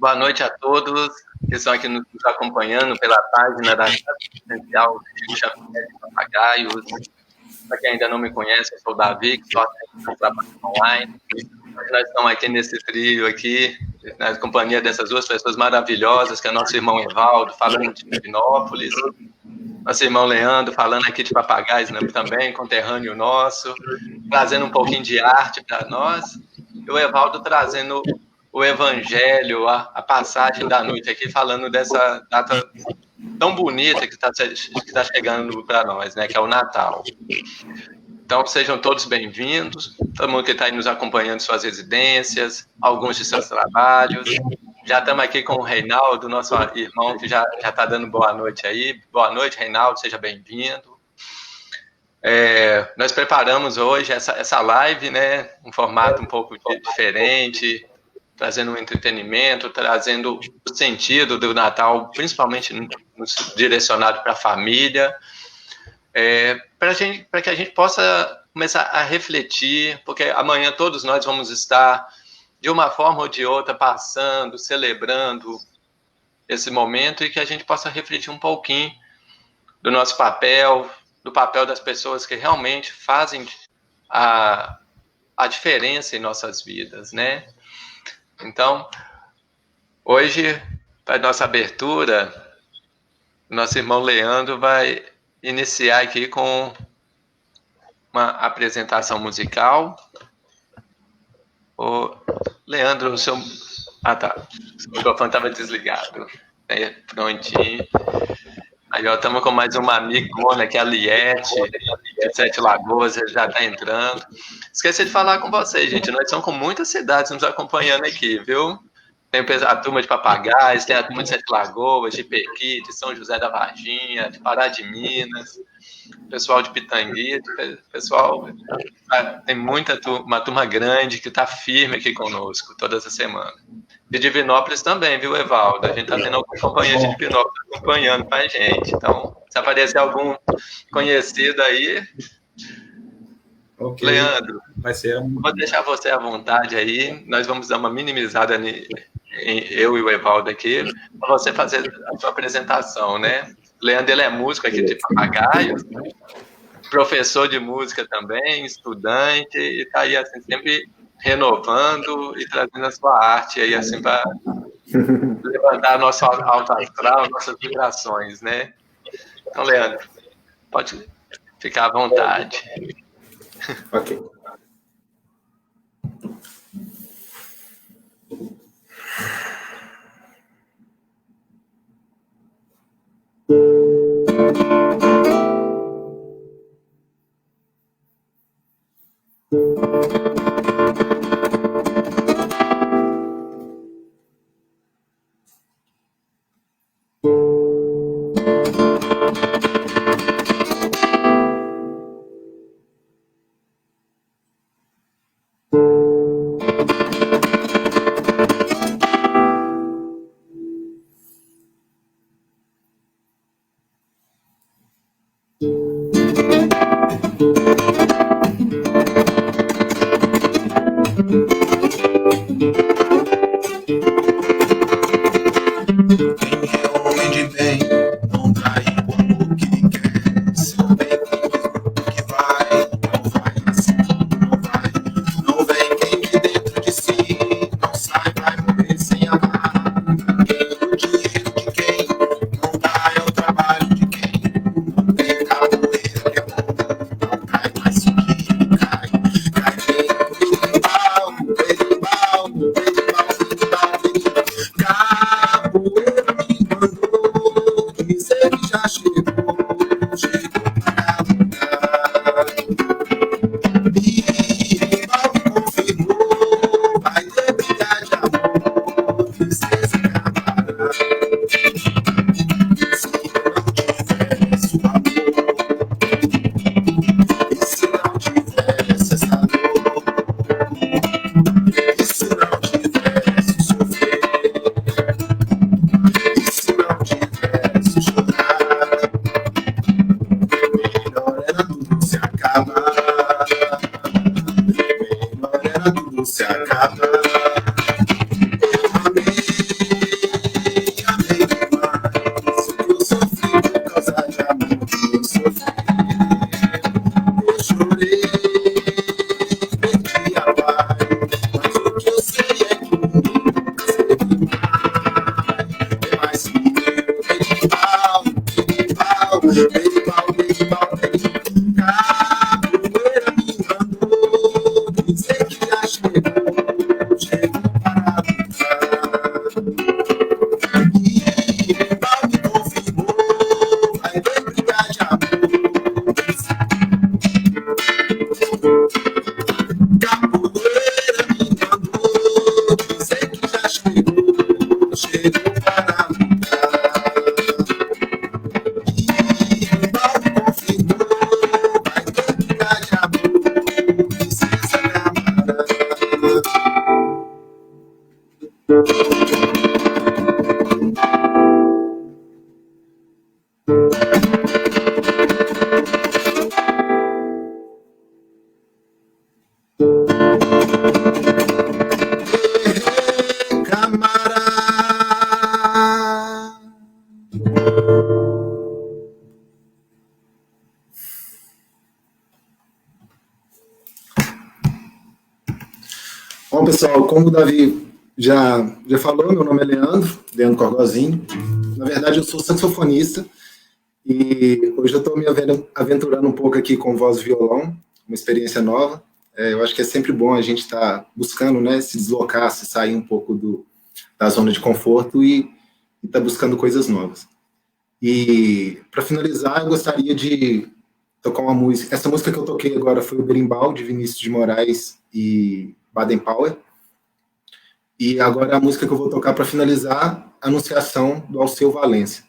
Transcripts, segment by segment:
Boa noite a todos que estão aqui nos acompanhando pela página da Casa Presencial de Xavier de Papagaios. Para quem ainda não me conhece, eu sou o Davi, que só tem trabalho online. Nós estamos aqui nesse trio aqui, na companhia dessas duas pessoas maravilhosas, que é nosso irmão Evaldo, falando de Divinópolis, nosso irmão Leandro, falando aqui de Papagaios, né, também, conterrâneo nosso, trazendo um pouquinho de arte para nós, e o Evaldo trazendo o Evangelho, a passagem da noite aqui, falando dessa data tão bonita que está chegando para nós, né, que é o Natal. Então, sejam todos bem-vindos, todo mundo que está aí nos acompanhando em suas residências, alguns de seus trabalhos. Já estamos aqui com o Reinaldo, nosso irmão, que já está dando boa noite aí. Boa noite, Reinaldo, seja bem-vindo. Nós preparamos hoje essa live, né, um formato um pouco diferente, trazendo um entretenimento, trazendo o sentido do Natal, principalmente direcionado para a família, para que a gente possa começar a refletir, porque amanhã todos nós vamos estar, de uma forma ou de outra, passando, celebrando esse momento, e que a gente possa refletir um pouquinho do nosso papel, do papel das pessoas que realmente fazem a diferença em nossas vidas, né? Então, hoje, para a nossa abertura, nosso irmão Leandro vai iniciar aqui com uma apresentação musical. Leandro, o seu... Ah, tá. O microfone estava desligado. Prontinho. Aí, ó, estamos com mais uma amigona, que é a Liette, de Sete Lagoas, ele já está entrando. Esqueci de falar com vocês, gente. Nós estamos com muitas cidades nos acompanhando aqui, viu? Tem a turma de Papagaios, tem a turma de Sete Lagoas, de Pequi, de São José da Varginha, de Pará de Minas, pessoal de Pitangui, pessoal, tem uma turma grande que está firme aqui conosco toda essa semana. De Divinópolis também, viu, Evaldo? A gente está tendo algum companheiro de Divinópolis acompanhando com a gente. Então, se aparecer algum conhecido aí... Okay. Leandro, vai ser vou deixar você à vontade aí. Nós vamos dar uma minimizada eu e o Evaldo aqui, para você fazer a sua apresentação, né? Leandro, ele é músico aqui de Papagaios, professor de música também, estudante, e está aí assim, sempre renovando e trazendo a sua arte aí, assim, para levantar nosso alto astral, nossas vibrações, né? Então, Leandro, pode ficar à vontade. Ok. Bom, pessoal, como o Davi já falou, meu nome é Leandro Corgozinho. Na verdade, eu sou saxofonista e hoje eu estou me aventurando um pouco aqui com voz e violão, uma experiência nova. Eu acho que é sempre bom a gente estar buscando, né, se deslocar, se sair um pouco da zona de conforto e estar buscando coisas novas. E, para finalizar, eu gostaria de tocar uma música. Essa música que eu toquei agora foi o Berimbau, de Vinícius de Moraes e Baden Powell. E agora a música que eu vou tocar para finalizar, Anunciação, do Alceu Valença.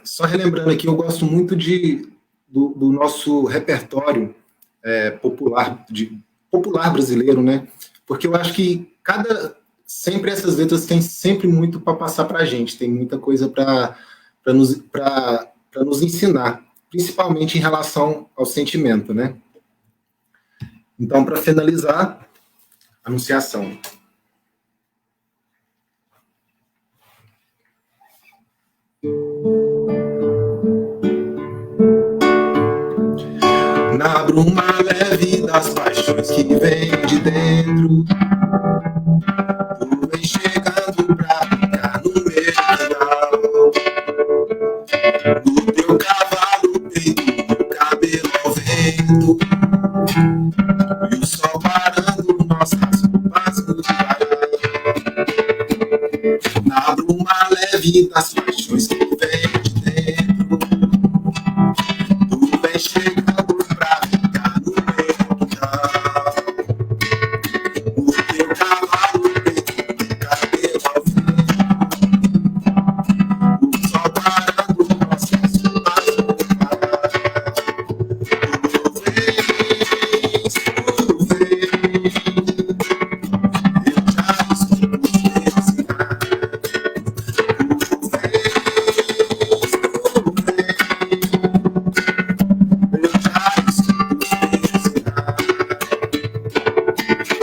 Só relembrando aqui, eu gosto muito do nosso repertório popular brasileiro, né? Porque eu acho que sempre essas letras têm sempre muito para passar para a gente, tem muita coisa para nos ensinar, principalmente em relação ao sentimento, né? Então, para finalizar, Anunciação. Na bruma leve das paixões que vem de dentro, tu vem chegando pra ficar no meu canal. No teu cavalo peito, meu cabelo ao vento, e o sol parando nossas roupas no varal. Na bruma leve das paixões que vem de dentro, tu vem chegando pra ficar no meu quintal. O teu cavalo preto, meu cabelo ao vento, o sol parando nossas roupas no varal. Tu vens, eu já escuto os teus sinais.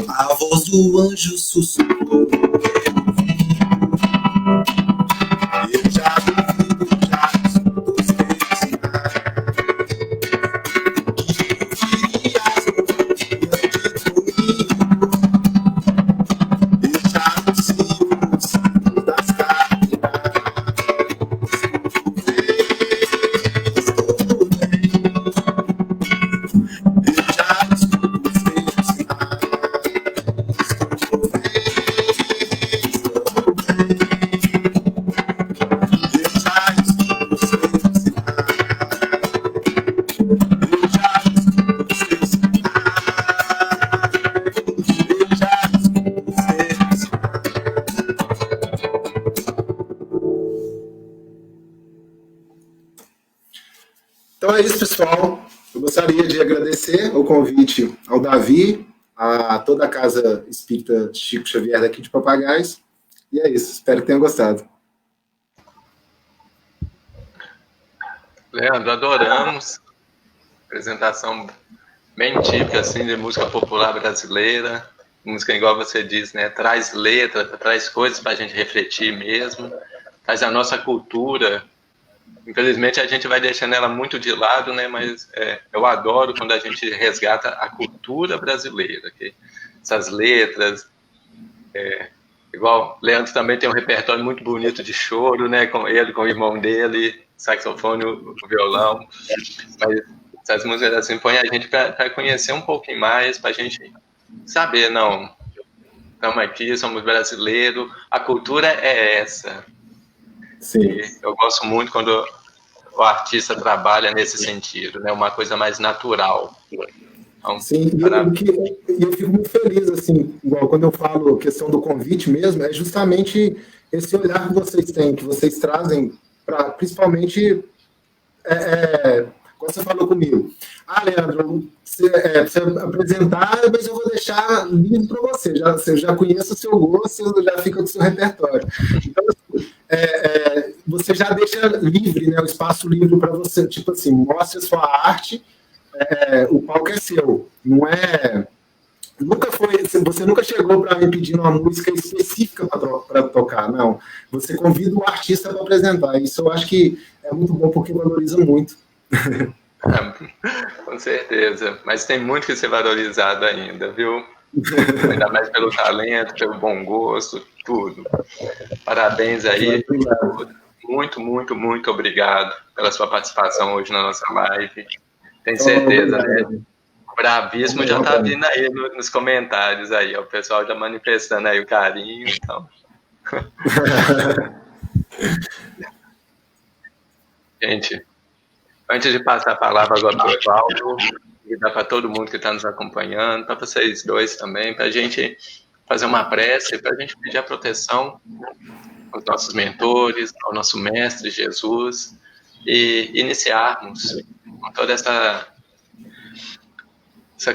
A voz do anjo sussurrou. Eu já duvido, já escuto os teus sinais. Que virias no dia de domingo. Eu já anuncio os signos das cardinais. Tu vens, eu já escuto os teus sinais. Então é isso, pessoal. Eu gostaria de agradecer o convite ao Davi, a toda a Casa Espírita Chico Xavier daqui de Papagaios. E é isso, espero que tenham gostado. Leandro, adoramos. Apresentação bem típica assim, de música popular brasileira. Música, igual você diz, né? Traz letra, traz coisas para a gente refletir mesmo. Traz a nossa cultura. Infelizmente, a gente vai deixando ela muito de lado, né? Mas eu adoro quando a gente resgata a cultura brasileira. Okay? Essas letras. Igual, Leandro também tem um repertório muito bonito de choro, né? Com ele, com o irmão dele, saxofone, o violão. Mas essas músicas assim põem a gente para conhecer um pouquinho mais, para a gente saber, não, estamos aqui, somos brasileiros, a cultura é essa. Sim. E eu gosto muito quando o artista trabalha nesse sentido, né? Uma coisa mais natural. Então, sim, e eu fico muito feliz, assim, igual quando eu falo questão do convite mesmo, é justamente esse olhar que vocês têm, que vocês trazem para, principalmente, como você falou comigo. Leandro, você apresentar, mas eu vou deixar livre para você. Eu já conheço o seu gosto, já fica do seu repertório. Então, você já deixa livre, né, o espaço livre para você, tipo assim, mostre a sua arte, o palco é seu. Não é... Você nunca chegou para mim pedindo uma música específica para tocar, não. Você convida o artista para apresentar. Isso eu acho que é muito bom, porque valoriza muito. Com certeza. Mas tem muito que ser valorizado ainda, viu? Ainda mais pelo talento, pelo bom gosto, tudo. Parabéns aí. Muito, muito, muito obrigado pela sua participação hoje na nossa live. Tenho certeza, né? O bravismo já tá vindo aí nos comentários aí, ó, o pessoal já manifestando aí o carinho, então. Gente, antes de passar a palavra agora para o Paulo, e dar para todo mundo que está nos acompanhando, para vocês dois também, para a gente fazer uma prece, para a gente pedir a proteção aos nossos mentores, ao nosso mestre Jesus, e iniciarmos com toda essa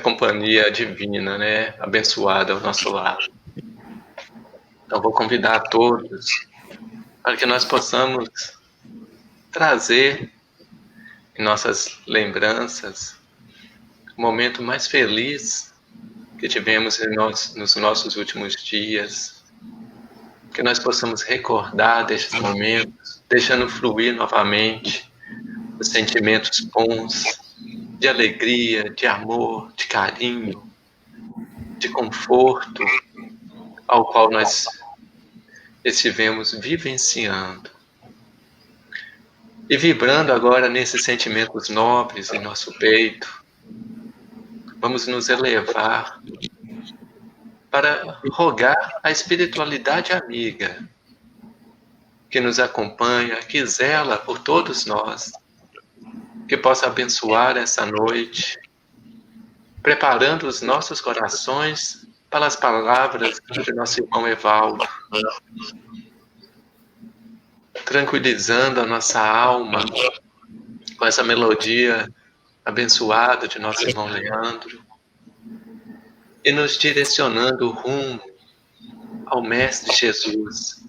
companhia divina, né, abençoada ao nosso lado. Então, vou convidar a todos para que nós possamos trazer em nossas lembranças o momento mais feliz que tivemos nos nossos últimos dias, que nós possamos recordar destes momentos, deixando fluir novamente os sentimentos bons, de alegria, de amor, de carinho, de conforto, ao qual nós estivemos vivenciando. E vibrando agora nesses sentimentos nobres em nosso peito, vamos nos elevar para rogar a espiritualidade amiga que nos acompanha, que zela por todos nós, que possa abençoar essa noite, preparando os nossos corações para as palavras de nosso irmão Evaldo, tranquilizando a nossa alma com essa melodia abençoada de nosso irmão Leandro, e nos direcionando rumo ao Mestre Jesus,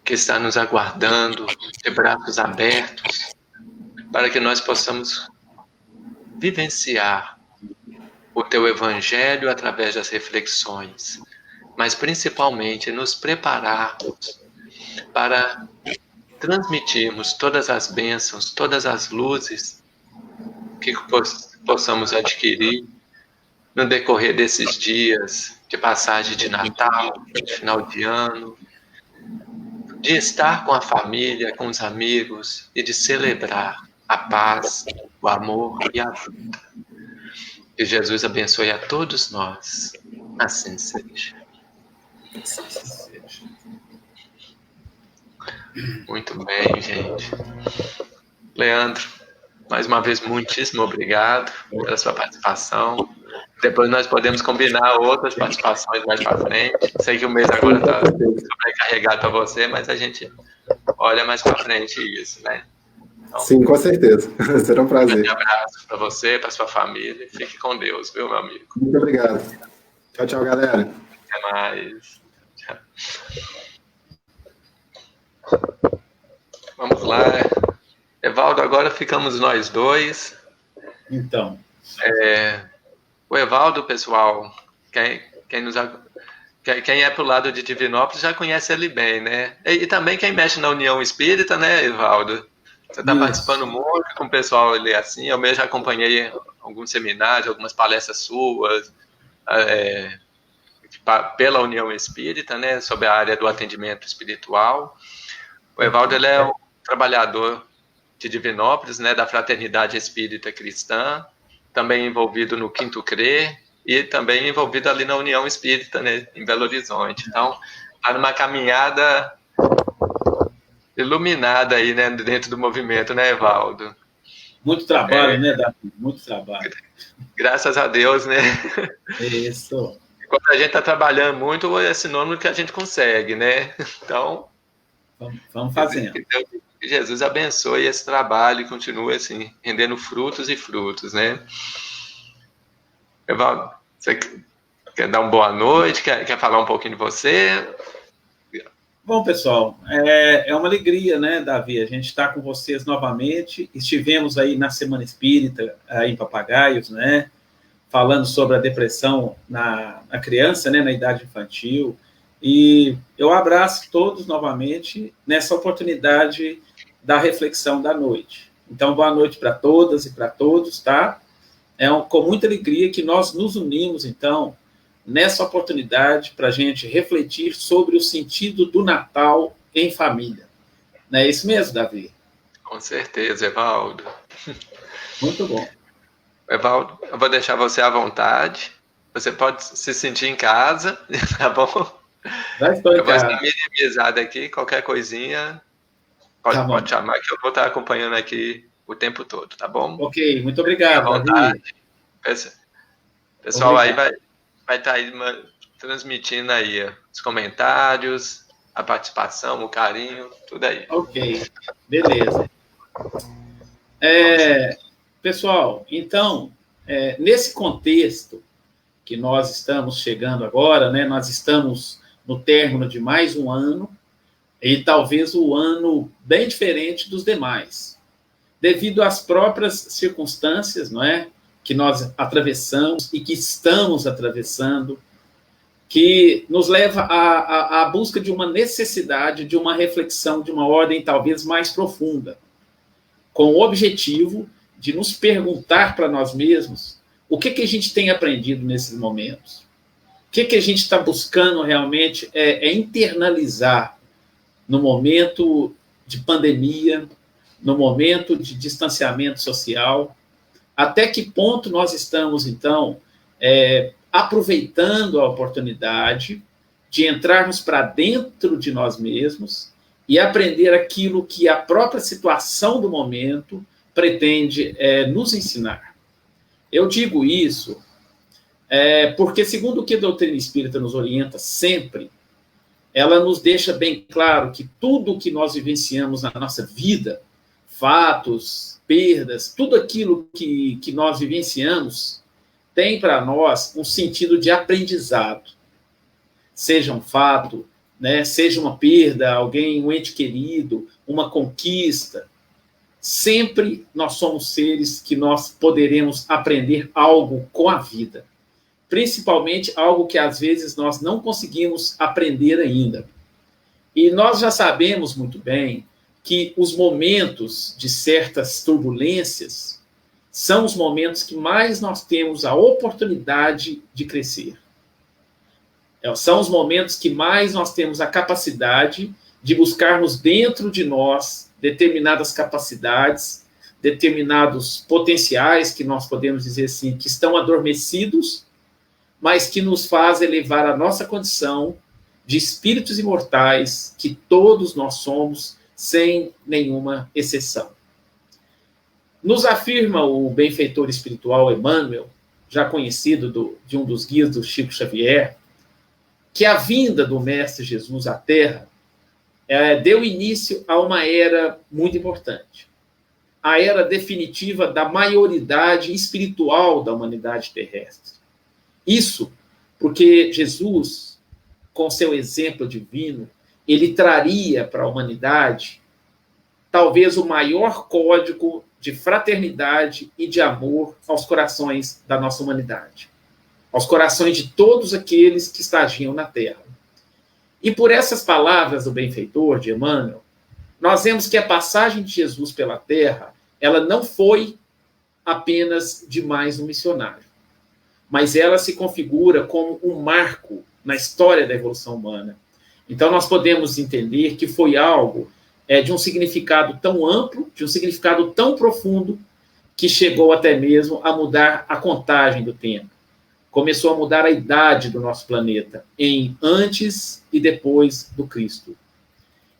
que está nos aguardando de braços abertos, para que nós possamos vivenciar o Teu Evangelho através das reflexões, mas principalmente nos prepararmos para transmitirmos todas as bênçãos, todas as luzes que possamos adquirir no decorrer desses dias de passagem de Natal, de final de ano, de estar com a família, com os amigos e de celebrar a paz, o amor e a vida. Que Jesus abençoe a todos nós. Assim seja. Muito bem, gente. Leandro, mais uma vez, muitíssimo obrigado pela sua participação. Depois nós podemos combinar outras participações mais para frente. Sei que o mês agora está sobrecarregado para você, mas a gente olha mais para frente isso, né? Então, sim, com certeza. Será um prazer. Um abraço para você, para sua família. Fique com Deus, viu, meu amigo? Muito obrigado. Tchau, tchau, galera. Até mais. Tchau. Vamos lá. Evaldo, agora ficamos nós dois. Então. O Evaldo, pessoal, quem é pro lado de Divinópolis já conhece ele bem, né? E também quem mexe na União Espírita, né, Evaldo? Você está participando muito com o pessoal ali assim. Eu mesmo já acompanhei alguns seminários, algumas palestras suas pela União Espírita, né, sobre a área do atendimento espiritual. O Evaldo, ele é um trabalhador de Divinópolis, né, da Fraternidade Espírita Cristã, também envolvido no Quinto CRE e também envolvido ali na União Espírita, né, em Belo Horizonte. Então, está numa caminhada iluminada aí, né, dentro do movimento, né, Evaldo? Muito trabalho, né, Davi? Muito trabalho. Graças a Deus, né? Isso. Quando a gente está trabalhando muito, é sinônimo que a gente consegue, né? Então, vamos fazendo. Que Jesus abençoe esse trabalho e continue assim, rendendo frutos e frutos, né? Evaldo, você quer dar uma boa noite? Quer falar um pouquinho de você? Bom, pessoal, é uma alegria, né, Davi? A gente está com vocês novamente. Estivemos aí na Semana Espírita, aí em Papagaios, né? Falando sobre a depressão na criança, né, na idade infantil. E eu abraço todos novamente nessa oportunidade da reflexão da noite. Então, boa noite para todas e para todos, tá? Com muita alegria que nós nos unimos, então, nessa oportunidade para a gente refletir sobre o sentido do Natal em família. Não é isso mesmo, Davi? Com certeza, Evaldo. Muito bom. Evaldo, eu vou deixar você à vontade. Você pode se sentir em casa, tá bom? Já estou em Eu vou casa. estar minimizado aqui, qualquer coisinha, pode chamar que eu vou estar acompanhando aqui o tempo todo, tá bom? Ok, muito obrigado, Davi. Pessoal, aí vai estar aí transmitindo aí os comentários, a participação, o carinho, tudo aí. Ok, beleza. Pessoal, então, nesse contexto que nós estamos chegando agora, né, nós estamos no término de mais um ano, e talvez o ano bem diferente dos demais, devido às próprias circunstâncias, não é, que nós atravessamos e que estamos atravessando, que nos leva à busca de uma necessidade, de uma reflexão, de uma ordem talvez mais profunda, com o objetivo de nos perguntar para nós mesmos o que a gente tem aprendido nesses momentos, o que a gente está buscando realmente internalizar no momento de pandemia, no momento de distanciamento social, até que ponto nós estamos, então, aproveitando a oportunidade de entrarmos para dentro de nós mesmos e aprender aquilo que a própria situação do momento pretende nos ensinar. Eu digo isso porque, segundo o que a doutrina espírita nos orienta sempre, ela nos deixa bem claro que tudo o que nós vivenciamos na nossa vida, fatos, perdas, tudo aquilo que nós vivenciamos, tem para nós um sentido de aprendizado. Seja um fato, né, seja uma perda, alguém, um ente querido, uma conquista. Sempre nós somos seres que nós poderemos aprender algo com a vida. Principalmente algo que às vezes nós não conseguimos aprender ainda. E nós já sabemos muito bem que os momentos de certas turbulências são os momentos que mais nós temos a oportunidade de crescer. São os momentos que mais nós temos a capacidade de buscarmos dentro de nós determinadas capacidades, determinados potenciais, que nós podemos dizer assim, que estão adormecidos, mas que nos faz elevar a nossa condição de espíritos imortais, que todos nós somos, sem nenhuma exceção. Nos afirma o benfeitor espiritual Emmanuel, já conhecido de um dos guias do Chico Xavier, que a vinda do Mestre Jesus à Terra deu início a uma era muito importante. A era definitiva da maioridade espiritual da humanidade terrestre. Isso porque Jesus, com seu exemplo divino, ele traria para a humanidade talvez o maior código de fraternidade e de amor aos corações da nossa humanidade, aos corações de todos aqueles que estagiam na Terra. E por essas palavras do benfeitor, de Emmanuel, nós vemos que a passagem de Jesus pela Terra, ela não foi apenas de mais um missionário, mas ela se configura como um marco na história da evolução humana. Então, nós podemos entender que foi algo de um significado tão amplo, de um significado tão profundo, que chegou até mesmo a mudar a contagem do tempo. Começou a mudar a idade do nosso planeta, em antes e depois do Cristo.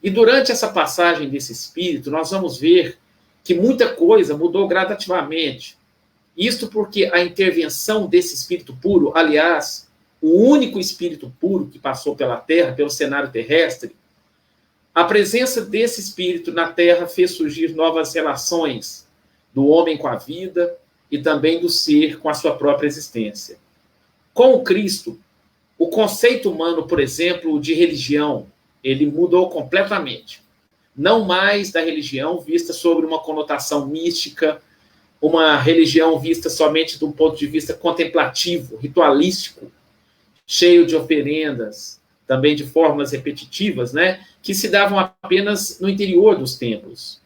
E durante essa passagem desse Espírito, nós vamos ver que muita coisa mudou gradativamente. Isto porque a intervenção desse Espírito puro, aliás, o único Espírito puro que passou pela Terra, pelo cenário terrestre, a presença desse Espírito na Terra fez surgir novas relações do homem com a vida e também do ser com a sua própria existência. Com o Cristo, o conceito humano, por exemplo, de religião, ele mudou completamente. Não mais da religião vista sobre uma conotação mística, uma religião vista somente de um ponto de vista contemplativo, ritualístico, cheio de oferendas, também de formas repetitivas, né, que se davam apenas no interior dos templos.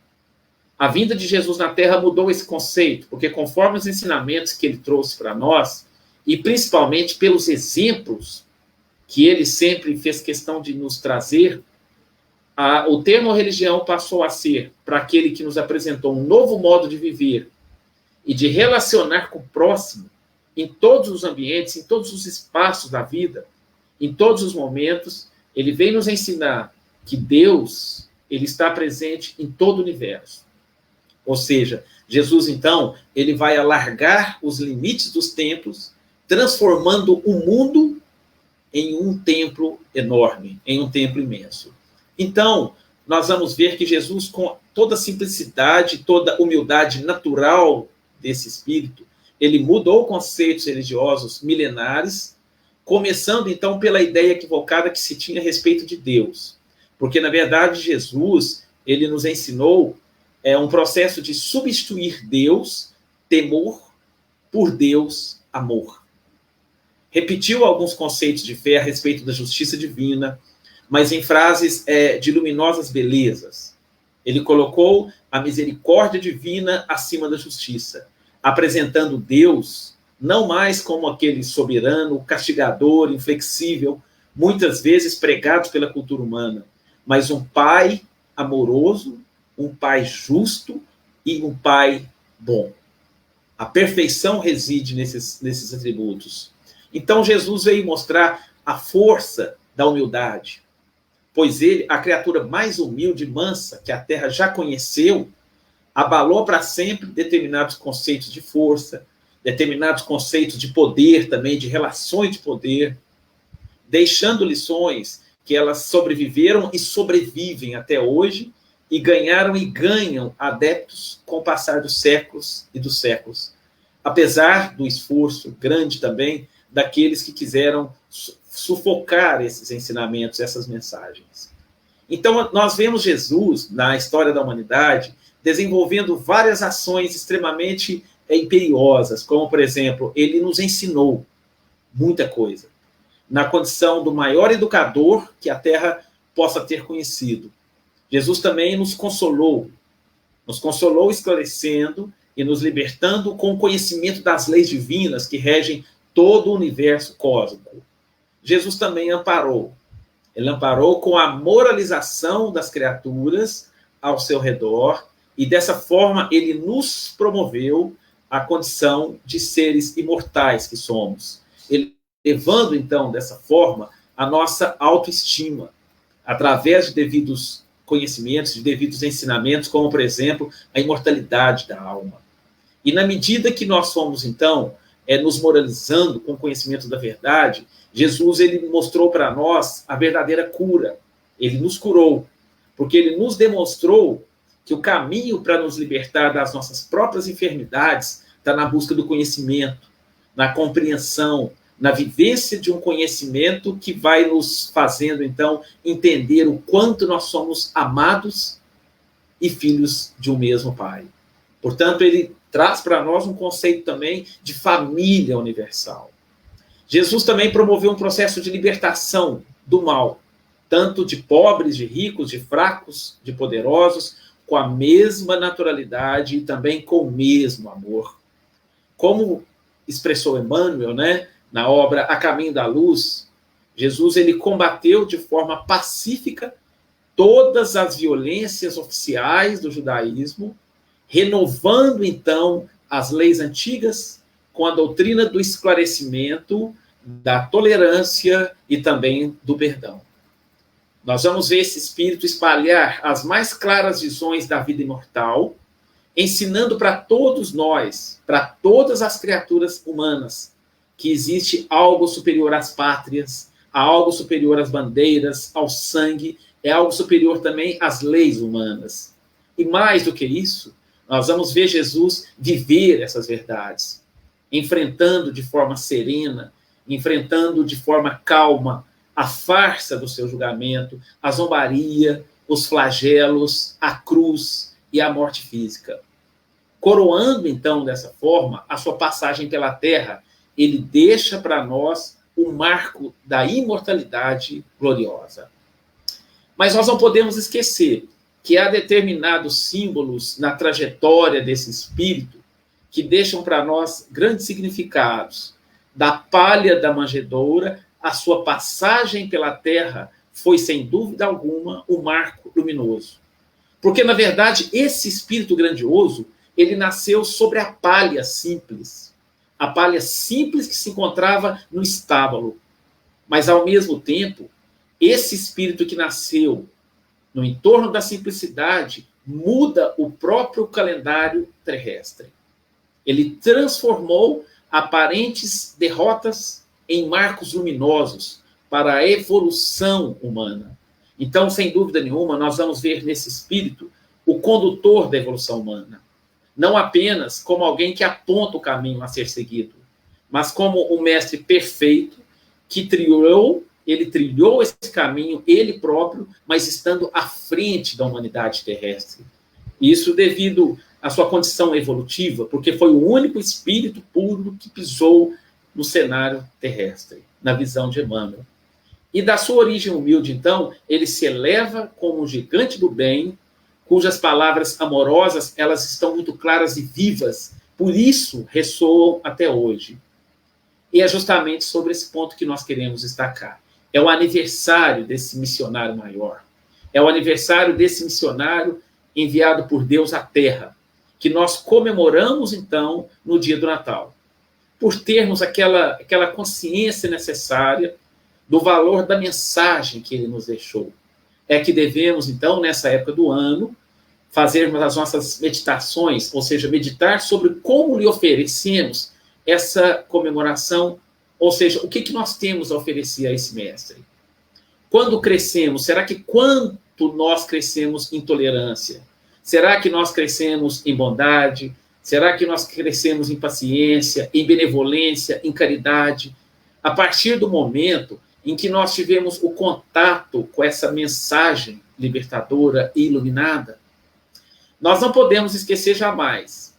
A vinda de Jesus na Terra mudou esse conceito, porque conforme os ensinamentos que ele trouxe para nós, e principalmente pelos exemplos que ele sempre fez questão de nos trazer, o termo religião passou a ser, para aquele que nos apresentou um novo modo de viver e de relacionar com o próximo, em todos os ambientes, em todos os espaços da vida, em todos os momentos, ele vem nos ensinar que Deus, ele está presente em todo o universo. Ou seja, Jesus, então, ele vai alargar os limites dos templos, transformando o mundo em um templo enorme, em um templo imenso. Então, nós vamos ver que Jesus, com toda a simplicidade, toda a humildade natural desse espírito, ele mudou conceitos religiosos milenares, começando, então, pela ideia equivocada que se tinha a respeito de Deus. Porque, na verdade, Jesus, ele nos ensinou um processo de substituir Deus, temor, por Deus, amor. Repetiu alguns conceitos de fé a respeito da justiça divina, mas em frases de luminosas belezas. Ele colocou a misericórdia divina acima da justiça, apresentando Deus não mais como aquele soberano, castigador, inflexível, muitas vezes pregado pela cultura humana, mas um pai amoroso, um pai justo e um pai bom. A perfeição reside nesses atributos. Então, Jesus veio mostrar a força da humildade, pois ele, a criatura mais humilde e mansa que a terra já conheceu, abalou para sempre determinados conceitos de força, determinados conceitos de poder também, de relações de poder, deixando lições que elas sobreviveram e sobrevivem até hoje, e ganharam e ganham adeptos com o passar dos séculos e dos séculos, apesar do esforço grande também daqueles que quiseram sufocar esses ensinamentos, essas mensagens. Então, nós vemos Jesus, na história da humanidade, desenvolvendo várias ações extremamente imperiosas, como, por exemplo, ele nos ensinou muita coisa, na condição do maior educador que a Terra possa ter conhecido. Jesus também nos consolou esclarecendo e nos libertando com o conhecimento das leis divinas que regem todo o universo cósmico. Jesus também amparou. Ele amparou com a moralização das criaturas ao seu redor, e dessa forma ele nos promoveu à condição de seres imortais que somos, elevando então dessa forma a nossa autoestima, através de devidos conhecimentos, de devidos ensinamentos, como, por exemplo, a imortalidade da alma. E na medida que nós fomos, então, nos moralizando com o conhecimento da verdade, Jesus ele mostrou para nós a verdadeira cura. Ele nos curou, porque ele nos demonstrou que o caminho para nos libertar das nossas próprias enfermidades está na busca do conhecimento, na compreensão, na vivência de um conhecimento que vai nos fazendo, então, entender o quanto nós somos amados e filhos de um mesmo Pai. Portanto, ele traz para nós um conceito também de família universal. Jesus também promoveu um processo de libertação do mal, tanto de pobres, de ricos, de fracos, de poderosos, com a mesma naturalidade e também com o mesmo amor. Como expressou Emmanuel, né, na obra A Caminho da Luz, Jesus ele combateu de forma pacífica todas as violências oficiais do judaísmo, renovando, então, as leis antigas com a doutrina do esclarecimento, da tolerância e também do perdão. Nós vamos ver esse espírito espalhar as mais claras visões da vida imortal, ensinando para todos nós, para todas as criaturas humanas, que existe algo superior às pátrias, algo superior às bandeiras, ao sangue, é algo superior também às leis humanas. E mais do que isso, nós vamos ver Jesus viver essas verdades, enfrentando de forma serena, enfrentando de forma calma a farsa do seu julgamento, a zombaria, os flagelos, a cruz e a morte física. Coroando, então, dessa forma, a sua passagem pela terra, ele deixa para nós o marco da imortalidade gloriosa. Mas nós não podemos esquecer que há determinados símbolos na trajetória desse espírito que deixam para nós grandes significados, da palha da manjedoura, a sua passagem pela terra foi, sem dúvida alguma, o marco luminoso. Porque, na verdade, esse espírito grandioso, ele nasceu sobre a palha simples. A palha simples que se encontrava no estábulo. Mas, ao mesmo tempo, esse espírito que nasceu no entorno da simplicidade muda o próprio calendário terrestre. Ele transformou aparentes derrotas em marcos luminosos para a evolução humana. Então, sem dúvida nenhuma, nós vamos ver nesse espírito o condutor da evolução humana. Não apenas como alguém que aponta o caminho a ser seguido, mas como um mestre perfeito que trilhou esse caminho, ele próprio, mas estando à frente da humanidade terrestre. Isso devido à sua condição evolutiva, porque foi o único espírito puro que pisou no cenário terrestre, na visão de Emmanuel. E da sua origem humilde, então, ele se eleva como um gigante do bem, cujas palavras amorosas, elas estão muito claras e vivas, por isso ressoam até hoje. E é justamente sobre esse ponto que nós queremos destacar. É o aniversário desse missionário maior. É o aniversário desse missionário enviado por Deus à Terra, que nós comemoramos, então, no dia do Natal. Por termos aquela consciência necessária do valor da mensagem que ele nos deixou. É que devemos, então, nessa época do ano, fazermos as nossas meditações, ou seja, meditar sobre como lhe oferecemos essa comemoração, ou seja, o que nós temos a oferecer a esse mestre. Quando crescemos, será que quanto nós crescemos em tolerância? Será que nós crescemos em bondade? Será que nós crescemos em paciência, em benevolência, em caridade? A partir do momento em que nós tivemos o contato com essa mensagem libertadora e iluminada, nós não podemos esquecer jamais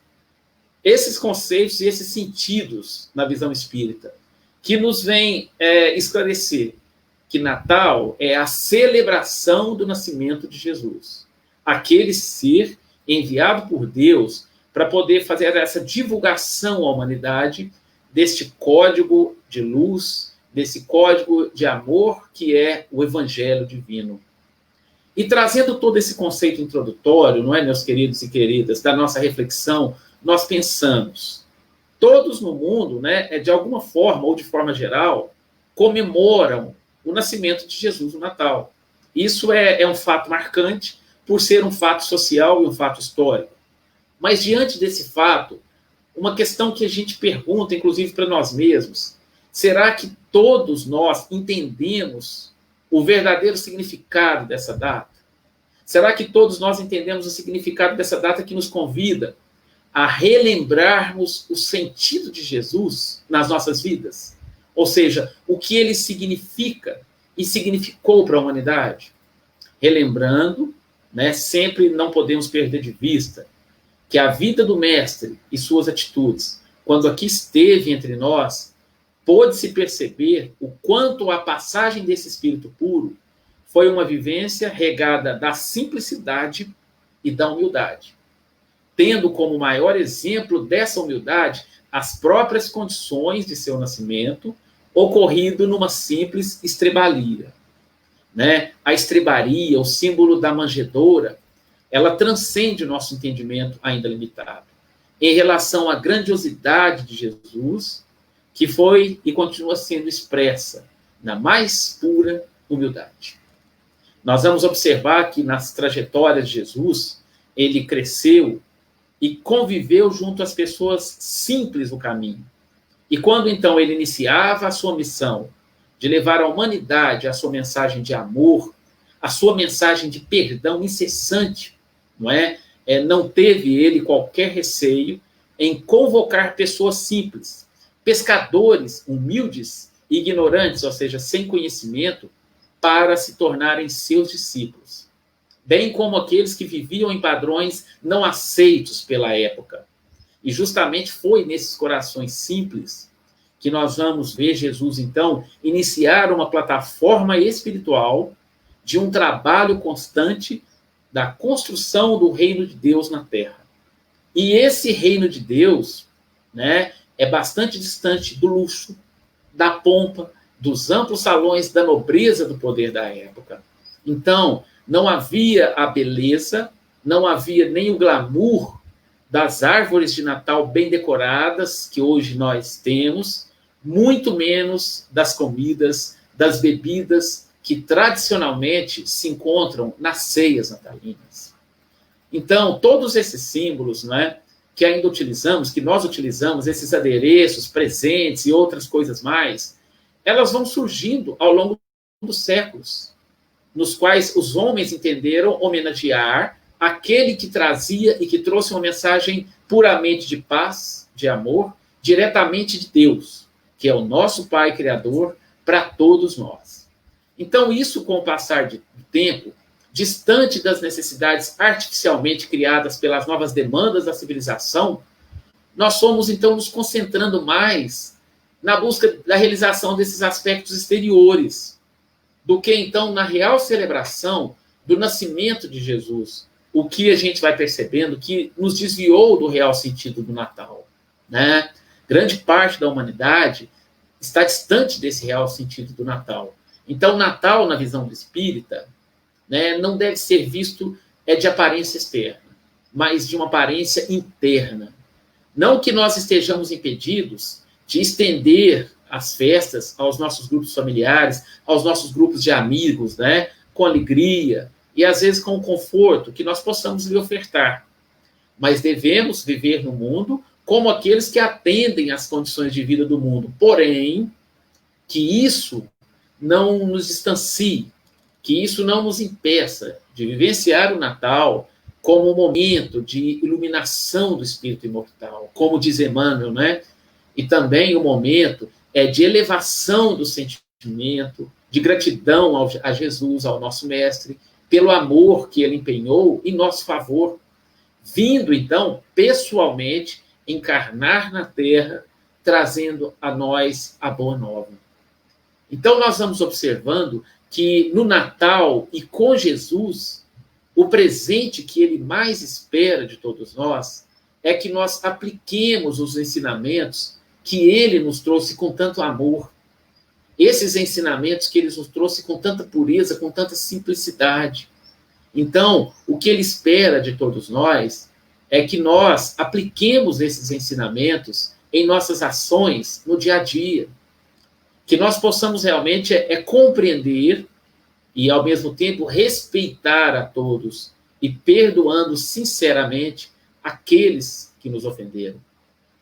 esses conceitos e esses sentidos na visão espírita, que nos vem esclarecer que Natal é a celebração do nascimento de Jesus. Aquele ser enviado por Deus para poder fazer essa divulgação à humanidade deste código de luz, desse código de amor que é o Evangelho Divino. E trazendo todo esse conceito introdutório, não é, meus queridos e queridas, da nossa reflexão, nós pensamos, todos no mundo, né, de alguma forma ou de forma geral, comemoram o nascimento de Jesus no Natal. Isso é um fato marcante, por ser um fato social e um fato histórico. Mas, diante desse fato, uma questão que a gente pergunta, inclusive para nós mesmos, será que todos nós entendemos o verdadeiro significado dessa data? Será que todos nós entendemos o significado dessa data que nos convida a relembrarmos o sentido de Jesus nas nossas vidas? Ou seja, o que ele significa e significou para a humanidade? Relembrando, né, sempre não podemos perder de vista que a vida do Mestre e suas atitudes, quando aqui esteve entre nós, pôde-se perceber o quanto a passagem desse Espírito puro foi uma vivência regada da simplicidade e da humildade, tendo como maior exemplo dessa humildade as próprias condições de seu nascimento, ocorrido numa simples estrebaria. Né? A estrebaria, o símbolo da manjedoura, ela transcende o nosso entendimento ainda limitado em relação à grandiosidade de Jesus, que foi e continua sendo expressa na mais pura humildade. Nós vamos observar que nas trajetórias de Jesus, ele cresceu e conviveu junto às pessoas simples no caminho. E quando então ele iniciava a sua missão de levar à humanidade a sua mensagem de amor, a sua mensagem de perdão incessante, não é? Não teve ele qualquer receio em convocar pessoas simples, pescadores humildes e ignorantes, ou seja, sem conhecimento, para se tornarem seus discípulos, bem como aqueles que viviam em padrões não aceitos pela época. E justamente foi nesses corações simples que nós vamos ver Jesus, então, iniciar uma plataforma espiritual de um trabalho constante da construção do reino de Deus na Terra. E esse reino de Deus, né, é bastante distante do luxo, da pompa, dos amplos salões, da nobreza do poder da época. Então, não havia a beleza, não havia nem o glamour das árvores de Natal bem decoradas que hoje nós temos, muito menos das comidas, das bebidas que tradicionalmente se encontram nas ceias natalinas. Então, todos esses símbolos, né, que ainda utilizamos, que nós utilizamos, esses adereços, presentes e outras coisas mais, elas vão surgindo ao longo dos séculos, nos quais os homens entenderam homenagear aquele que trazia e que trouxe uma mensagem puramente de paz, de amor, diretamente de Deus, que é o nosso Pai Criador, para todos nós. Então, isso, com o passar do tempo, distante das necessidades artificialmente criadas pelas novas demandas da civilização, nós fomos, então, nos concentrando mais na busca da realização desses aspectos exteriores, do que, então, na real celebração do nascimento de Jesus, o que a gente vai percebendo que nos desviou do real sentido do Natal, né? Grande parte da humanidade está distante desse real sentido do Natal. Então, o Natal, na visão do espírita, né, não deve ser visto de aparência externa, mas de uma aparência interna. Não que nós estejamos impedidos de estender as festas aos nossos grupos familiares, aos nossos grupos de amigos, né, com alegria e, às vezes, com o conforto que nós possamos lhe ofertar. Mas devemos viver no mundo como aqueles que atendem às condições de vida do mundo. Porém, que isso não nos distancie, que isso não nos impeça de vivenciar o Natal como um momento de iluminação do espírito imortal, como diz Emmanuel, né? E também o momento de elevação do sentimento, de gratidão a Jesus, ao nosso Mestre, pelo amor que ele empenhou em nosso favor, vindo, então, pessoalmente, encarnar na Terra, trazendo a nós a boa nova. Então, nós vamos observando que no Natal e com Jesus, o presente que ele mais espera de todos nós é que nós apliquemos os ensinamentos que ele nos trouxe com tanto amor. Esses ensinamentos que ele nos trouxe com tanta pureza, com tanta simplicidade. Então, o que ele espera de todos nós é que nós apliquemos esses ensinamentos em nossas ações no dia a dia. Que nós possamos realmente compreender e, ao mesmo tempo, respeitar a todos e perdoando sinceramente aqueles que nos ofenderam.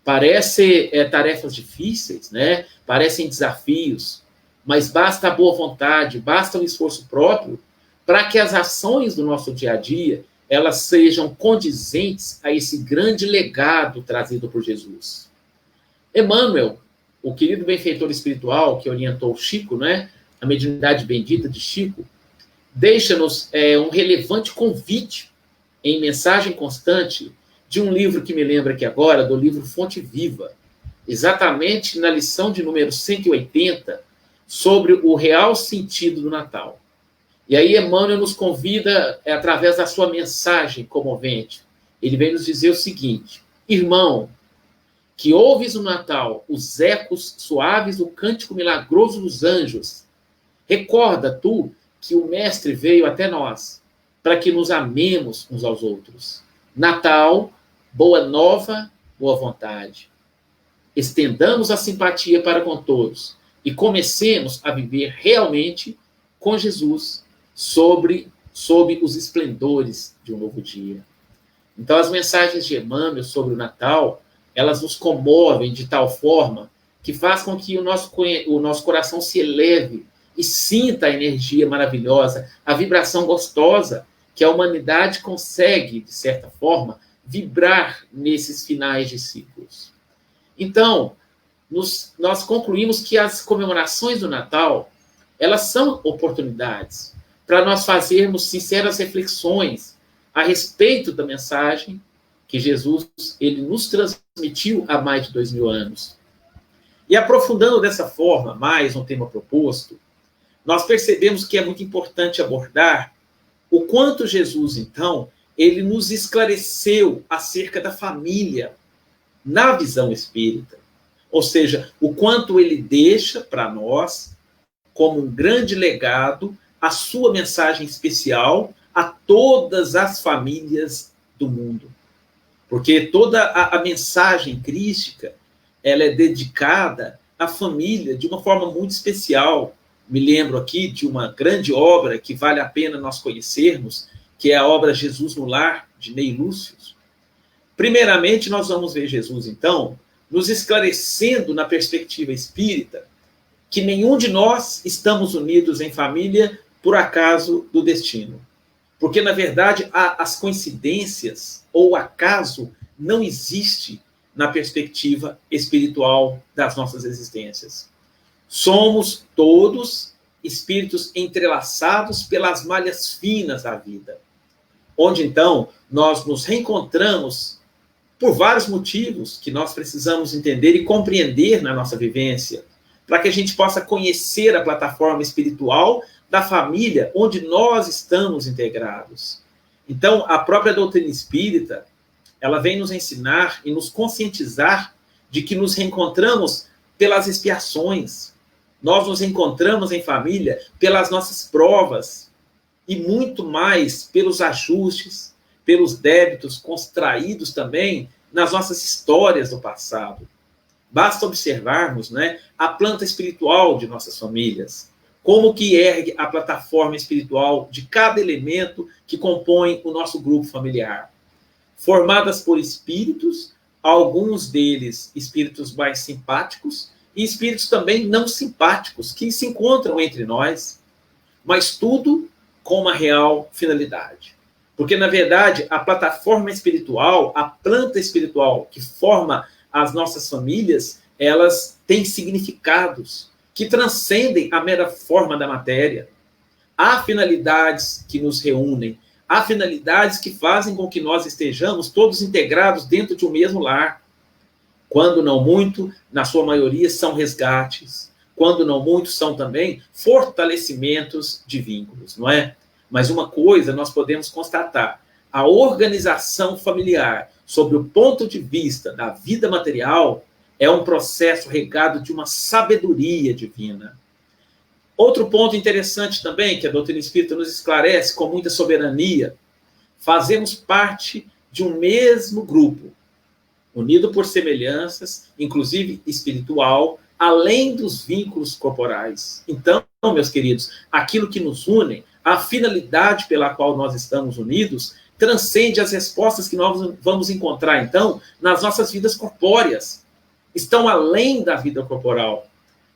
Parecem tarefas difíceis, né? Parecem desafios, mas basta a boa vontade, basta o esforço próprio para que as ações do nosso dia a dia elas sejam condizentes a esse grande legado trazido por Jesus. Emmanuel, o querido benfeitor espiritual que orientou Chico, né? A mediunidade bendita de Chico, deixa-nos um relevante convite em mensagem constante de um livro que me lembra aqui agora, do livro Fonte Viva, exatamente na lição de número 180, sobre o real sentido do Natal. E aí Emmanuel nos convida, através da sua mensagem comovente, ele vem nos dizer o seguinte: irmão, que ouves no Natal os ecos suaves do cântico milagroso dos anjos, recorda tu que o Mestre veio até nós, para que nos amemos uns aos outros. Natal, boa nova, boa vontade. Estendamos a simpatia para com todos e comecemos a viver realmente com Jesus sob os esplendores de um novo dia. Então, as mensagens de Emmanuel sobre o Natal, elas nos comovem de tal forma que faz com que o nosso coração se eleve e sinta a energia maravilhosa, a vibração gostosa que a humanidade consegue, de certa forma, vibrar nesses finais de ciclos. Então, nós concluímos que as comemorações do Natal, elas são oportunidades para nós fazermos sinceras reflexões a respeito da mensagem que Jesus ele nos transmitiu há mais de 2000 anos. E aprofundando dessa forma mais um tema proposto, nós percebemos que é muito importante abordar o quanto Jesus, então, ele nos esclareceu acerca da família na visão espírita. Ou seja, o quanto ele deixa para nós, como um grande legado, a sua mensagem especial a todas as famílias do mundo. Porque toda a mensagem crística, ela é dedicada à família de uma forma muito especial. Me lembro aqui de uma grande obra que vale a pena nós conhecermos, que é a obra Jesus no Lar, de Ney Lúcio. Primeiramente, nós vamos ver Jesus, então, nos esclarecendo na perspectiva espírita que nenhum de nós estamos unidos em família por acaso do destino. Porque, na verdade, as coincidências ou acaso não existe na perspectiva espiritual das nossas existências. Somos todos espíritos entrelaçados pelas malhas finas da vida, onde, então, nós nos reencontramos por vários motivos que nós precisamos entender e compreender na nossa vivência, para que a gente possa conhecer a plataforma espiritual da família onde nós estamos integrados. Então, a própria doutrina espírita, ela vem nos ensinar e nos conscientizar de que nos reencontramos pelas expiações. Nós nos encontramos em família pelas nossas provas e muito mais pelos ajustes, pelos débitos contraídos também nas nossas histórias do passado. Basta observarmos, né, a planta espiritual de nossas famílias, como que ergue a plataforma espiritual de cada elemento que compõe o nosso grupo familiar. Formadas por espíritos, alguns deles espíritos mais simpáticos e espíritos também não simpáticos, que se encontram entre nós, mas tudo com uma real finalidade. Porque, na verdade, a plataforma espiritual, a planta espiritual que forma as nossas famílias, elas têm significados que transcendem a mera forma da matéria. Há finalidades que nos reúnem, há finalidades que fazem com que nós estejamos todos integrados dentro de um mesmo lar. Quando não muito, na sua maioria, são resgates. Quando não muito, são também fortalecimentos de vínculos, não é? Mas uma coisa nós podemos constatar: a organização familiar, sob o ponto de vista da vida material, é um processo regado de uma sabedoria divina. Outro ponto interessante também, que a doutrina espírita nos esclarece com muita soberania: fazemos parte de um mesmo grupo, unido por semelhanças, inclusive espiritual, além dos vínculos corporais. Então, meus queridos, aquilo que nos une, a finalidade pela qual nós estamos unidos, transcende as respostas que nós vamos encontrar, então, nas nossas vidas corpóreas. Estão além da vida corporal.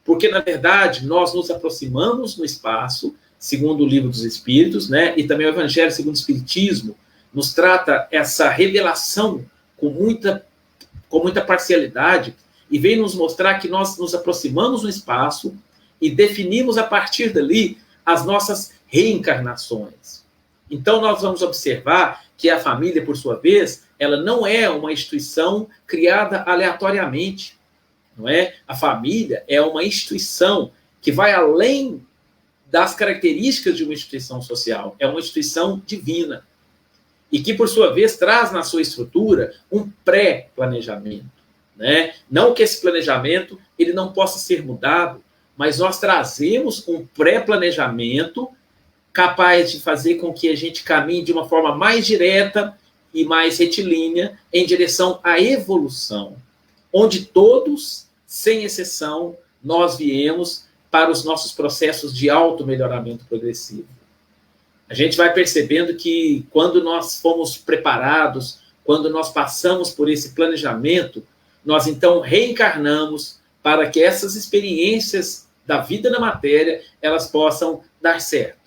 Porque, na verdade, nós nos aproximamos no espaço, segundo o Livro dos Espíritos, né? E também o Evangelho segundo o Espiritismo nos trata essa revelação com muita parcialidade e vem nos mostrar que nós nos aproximamos no espaço e definimos a partir dali as nossas reencarnações. Então, nós vamos observar que a família, por sua vez, ela não é uma instituição criada aleatoriamente, não é? A família é uma instituição que vai além das características de uma instituição social, é uma instituição divina, e que, por sua vez, traz na sua estrutura um pré-planejamento, né? Não que esse planejamento ele não possa ser mudado, mas nós trazemos um pré-planejamento capaz de fazer com que a gente caminhe de uma forma mais direta e mais retilínea em direção à evolução, onde todos, sem exceção, nós viemos para os nossos processos de auto-melhoramento progressivo. A gente vai percebendo que quando nós fomos preparados, quando nós passamos por esse planejamento, nós então reencarnamos para que essas experiências da vida na matéria, elas possam dar certo.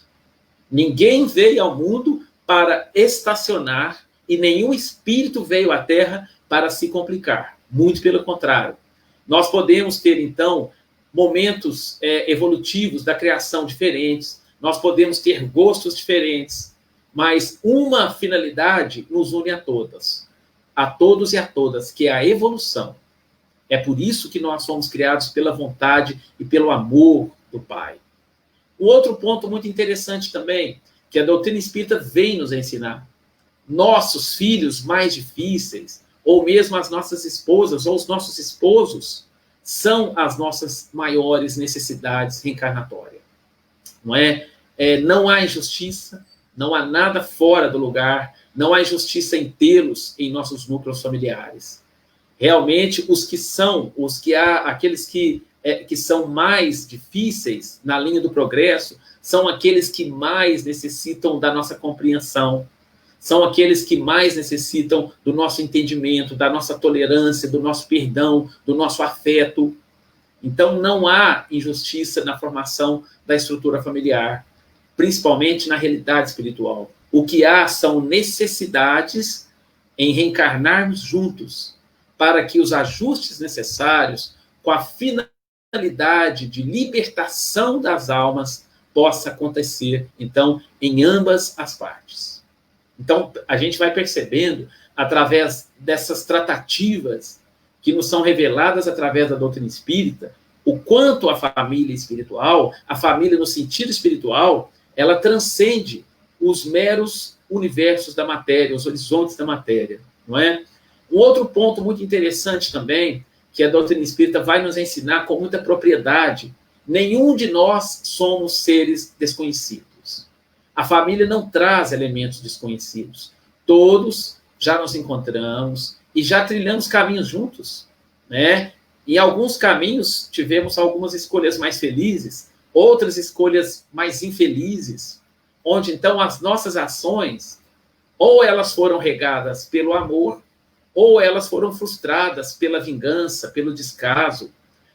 Ninguém veio ao mundo para estacionar e nenhum espírito veio à Terra para se complicar. Muito pelo contrário. Nós podemos ter, então, momentos evolutivos da criação diferentes, nós podemos ter gostos diferentes, mas uma finalidade nos une a todos e a todas, que é a evolução. É por isso que nós somos criados pela vontade e pelo amor do Pai. Um outro ponto muito interessante também, que a doutrina espírita vem nos ensinar: nossos filhos mais difíceis, ou mesmo as nossas esposas ou os nossos esposos, são as nossas maiores necessidades reencarnatórias. Não é? Não há injustiça, não há nada fora do lugar, não há injustiça em tê-los em nossos núcleos familiares. Realmente, aqueles que são mais difíceis na linha do progresso, são aqueles que mais necessitam da nossa compreensão, são aqueles que mais necessitam do nosso entendimento, da nossa tolerância, do nosso perdão, do nosso afeto. Então, não há injustiça na formação da estrutura familiar, principalmente na realidade espiritual. O que há são necessidades em reencarnarmos juntos, para que os ajustes necessários, com a finalidade de libertação das almas, possa acontecer, então, em ambas as partes. Então, a gente vai percebendo, através dessas tratativas que nos são reveladas através da doutrina espírita, o quanto a família espiritual, a família no sentido espiritual, ela transcende os meros universos da matéria, os horizontes da matéria, não é? Um outro ponto muito interessante também, que a doutrina espírita vai nos ensinar com muita propriedade: nenhum de nós somos seres desconhecidos. A família não traz elementos desconhecidos. Todos já nos encontramos e já trilhamos caminhos juntos, né? Em alguns caminhos tivemos algumas escolhas mais felizes, outras escolhas mais infelizes, onde então as nossas ações, ou elas foram regadas pelo amor, ou elas foram frustradas pela vingança, pelo descaso,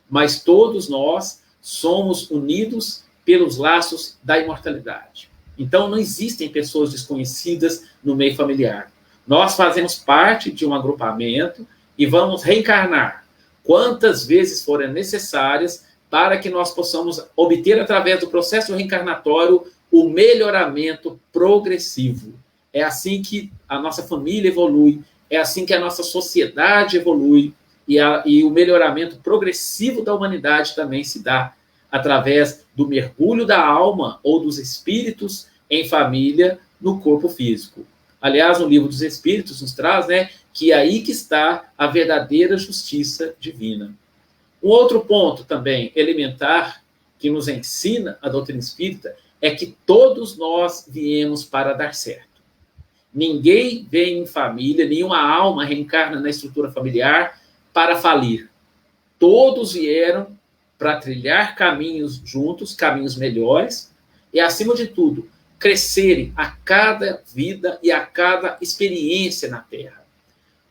mas todos nós somos unidos pelos laços da imortalidade. Então, não existem pessoas desconhecidas no meio familiar. Nós fazemos parte de um agrupamento e vamos reencarnar quantas vezes forem necessárias para que nós possamos obter, através do processo reencarnatório, o melhoramento progressivo. É assim que a nossa família evolui, é assim que a nossa sociedade evolui, e o melhoramento progressivo da humanidade também se dá através do mergulho da alma ou dos espíritos em família no corpo físico. Aliás, no Livro dos Espíritos nos traz, né, que é aí que está a verdadeira justiça divina. Um outro ponto também elementar que nos ensina a doutrina espírita é que todos nós viemos para dar certo. Ninguém vem em família, nenhuma alma reencarna na estrutura familiar para falir. Todos vieram para trilhar caminhos juntos, caminhos melhores, e, acima de tudo, crescerem a cada vida e a cada experiência na Terra.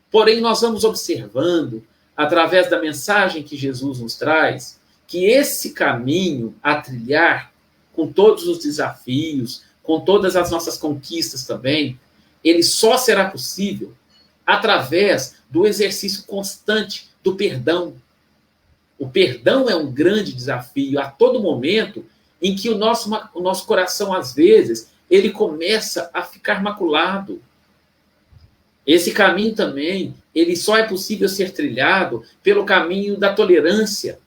Porém, nós vamos observando, através da mensagem que Jesus nos traz, que esse caminho a trilhar, com todos os desafios, com todas as nossas conquistas também, ele só será possível através do exercício constante do perdão. O perdão é um grande desafio a todo momento em que o nosso coração, às vezes, ele começa a ficar maculado. Esse caminho também, ele só é possível ser trilhado pelo caminho da tolerância,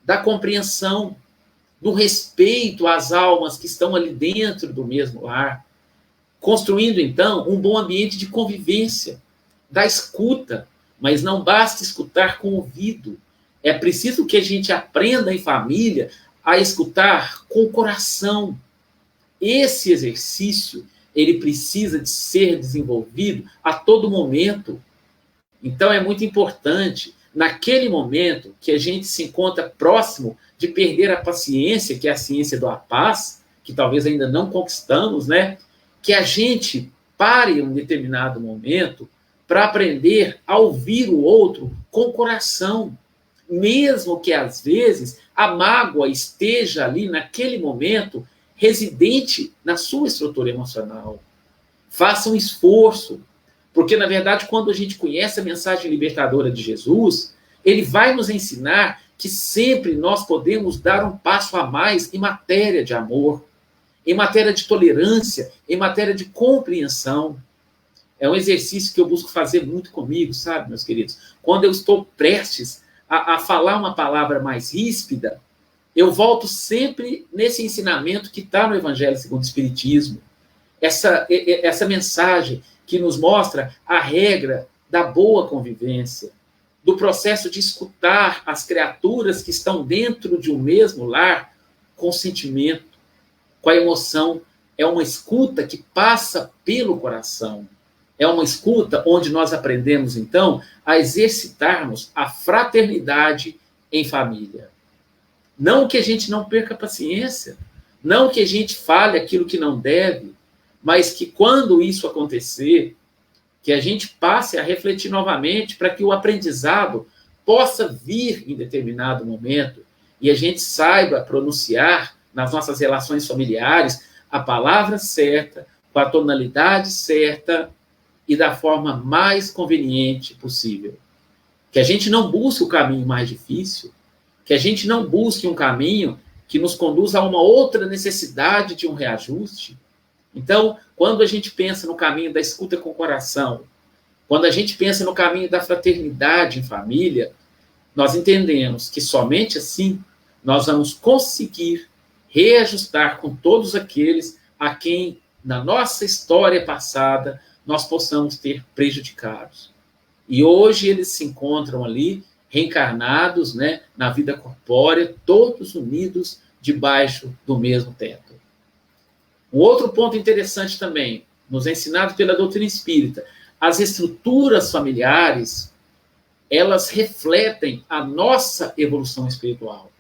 da compreensão, do respeito às almas que estão ali dentro do mesmo lar, construindo, então, um bom ambiente de convivência, da escuta, mas não basta escutar com o ouvido. É preciso que a gente aprenda em família a escutar com o coração. Esse exercício, ele precisa de ser desenvolvido a todo momento. Então, é muito importante, naquele momento que a gente se encontra próximo de perder a paciência, que é a ciência da paz, que talvez ainda não conquistamos, né? Que a gente pare em um determinado momento para aprender a ouvir o outro com o coração, mesmo que, às vezes, a mágoa esteja ali, naquele momento, residente na sua estrutura emocional. Faça um esforço, porque, na verdade, quando a gente conhece a mensagem libertadora de Jesus, ele vai nos ensinar que sempre nós podemos dar um passo a mais em matéria de amor, em matéria de tolerância, em matéria de compreensão. É um exercício que eu busco fazer muito comigo, sabe, meus queridos? Quando eu estou prestes a falar uma palavra mais ríspida, eu volto sempre nesse ensinamento que está no Evangelho segundo o Espiritismo. Essa mensagem que nos mostra a regra da boa convivência. do processo de escutar as criaturas que estão dentro de um mesmo lar com sentimento, com a emoção. É uma escuta que passa pelo coração. É uma escuta onde nós aprendemos, então, a exercitarmos a fraternidade em família. Não que a gente não perca a paciência, não que a gente fale aquilo que não deve, mas que quando isso acontecer, que a gente passe a refletir novamente para que o aprendizado possa vir em determinado momento e a gente saiba pronunciar nas nossas relações familiares a palavra certa, com a tonalidade certa e da forma mais conveniente possível. Que a gente não busque o caminho mais difícil, que a gente não busque um caminho que nos conduza a uma outra necessidade de um reajuste. Então, quando a gente pensa no caminho da escuta com o coração, quando a gente pensa no caminho da fraternidade em família, nós entendemos que somente assim nós vamos conseguir reajustar com todos aqueles a quem, na nossa história passada, nós possamos ter prejudicados. E hoje eles se encontram ali, reencarnados, né, na vida corpórea, todos unidos debaixo do mesmo teto. Um outro ponto interessante também, nos ensinado pela doutrina espírita, as estruturas familiares, elas refletem a nossa evolução espiritual.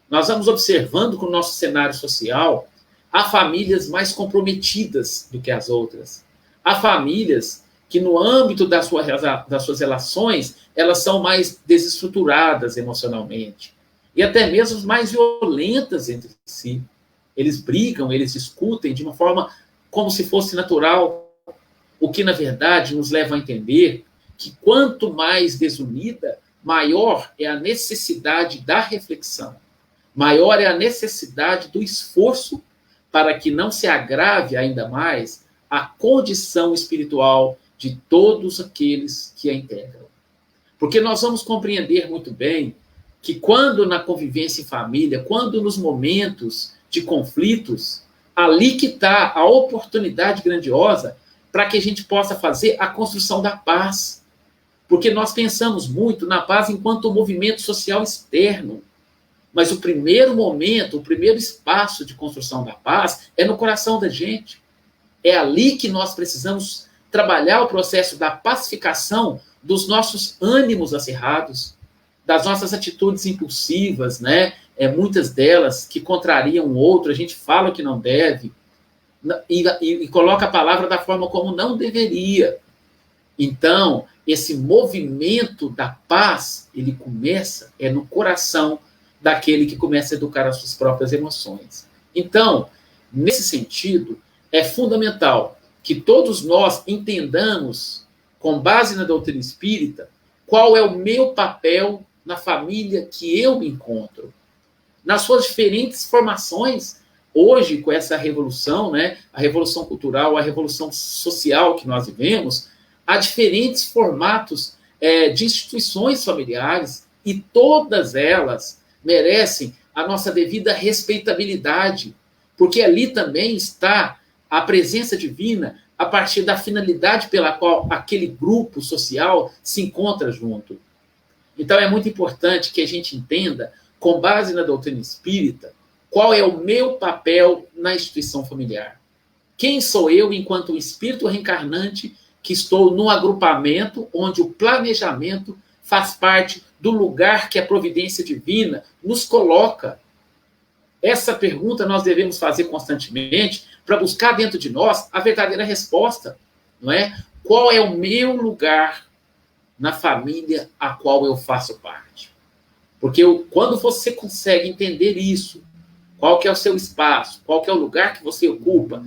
Nós vamos observando que no nosso cenário social, há famílias mais comprometidas do que as outras. Há famílias que, no âmbito das suas relações, elas são mais desestruturadas emocionalmente. E até mesmo mais violentas entre si. Eles brigam, eles discutem de uma forma como se fosse natural, o que, na verdade, nos leva a entender que quanto mais desunida, maior é a necessidade da reflexão, maior é a necessidade do esforço para que não se agrave ainda mais a condição espiritual de todos aqueles que a integram. Porque nós vamos compreender muito bem que quando na convivência em família, quando nos momentos de conflitos, ali que está a oportunidade grandiosa para que a gente possa fazer a construção da paz. Porque nós pensamos muito na paz enquanto movimento social externo. Mas o primeiro momento, o primeiro espaço de construção da paz é no coração da gente. É ali que nós precisamos trabalhar o processo da pacificação dos nossos ânimos acirrados, das nossas atitudes impulsivas, né? Muitas delas que contrariam o outro, a gente fala que não deve, e coloca a palavra da forma como não deveria. Então, esse movimento da paz, ele começa, no coração daquele que começa a educar as suas próprias emoções. Então, nesse sentido, é fundamental que todos nós entendamos, com base na doutrina espírita, qual é o meu papel na família que eu me encontro. Nas suas diferentes formações, hoje, com essa revolução, né, a revolução cultural, a revolução social que nós vivemos, há diferentes formatos de instituições familiares e todas elas merecem a nossa devida respeitabilidade, porque ali também está a presença divina a partir da finalidade pela qual aquele grupo social se encontra junto. Então, é muito importante que a gente entenda, com base na doutrina espírita, qual é o meu papel na instituição familiar. Quem sou eu enquanto espírito reencarnante que estou num agrupamento onde o planejamento faz parte do lugar que a providência divina nos coloca. Essa pergunta nós devemos fazer constantemente para buscar dentro de nós a verdadeira resposta, não é? Qual é o meu lugar na família a qual eu faço parte? Porque quando você consegue entender isso, qual que é o seu espaço, qual que é o lugar que você ocupa,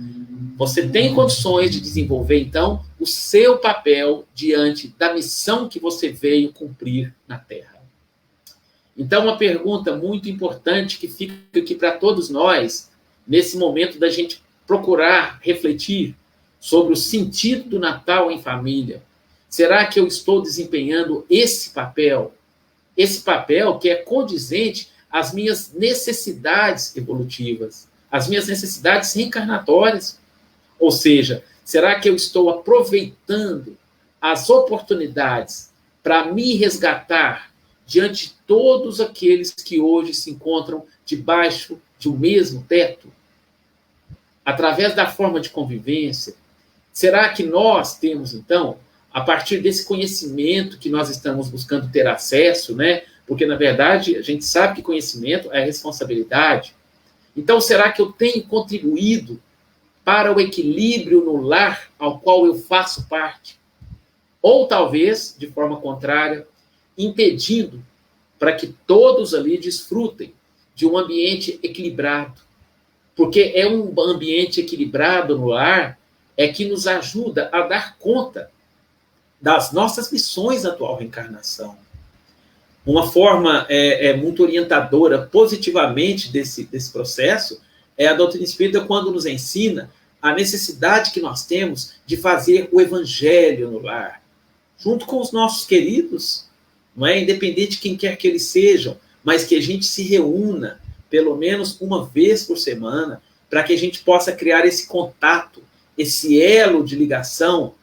você tem condições de desenvolver, então, o seu papel diante da missão que você veio cumprir na Terra. Então, uma pergunta muito importante que fica aqui para todos nós, nesse momento da gente procurar refletir sobre o sentido do Natal em família. Será que eu estou desempenhando esse papel? Esse papel que é condizente às minhas necessidades evolutivas, às minhas necessidades reencarnatórias. Ou seja, será que eu estou aproveitando as oportunidades para me resgatar diante de todos aqueles que hoje se encontram debaixo de um mesmo teto? Através da forma de convivência, será que nós temos, então, a partir desse conhecimento que nós estamos buscando ter acesso, né? Porque, na verdade, a gente sabe que conhecimento é responsabilidade. Então, será que eu tenho contribuído para o equilíbrio no lar ao qual eu faço parte? Ou, talvez, de forma contrária, impedindo para que todos ali desfrutem de um ambiente equilibrado. Porque é um ambiente equilibrado no lar é que nos ajuda a dar conta das nossas missões na atual reencarnação. Uma forma muito orientadora positivamente desse processo é a doutrina espírita, quando nos ensina a necessidade que nós temos de fazer o evangelho no lar, junto com os nossos queridos, não é? Independente de quem quer que eles sejam, mas que a gente se reúna pelo menos uma vez por semana, para que a gente possa criar esse contato, esse elo de ligação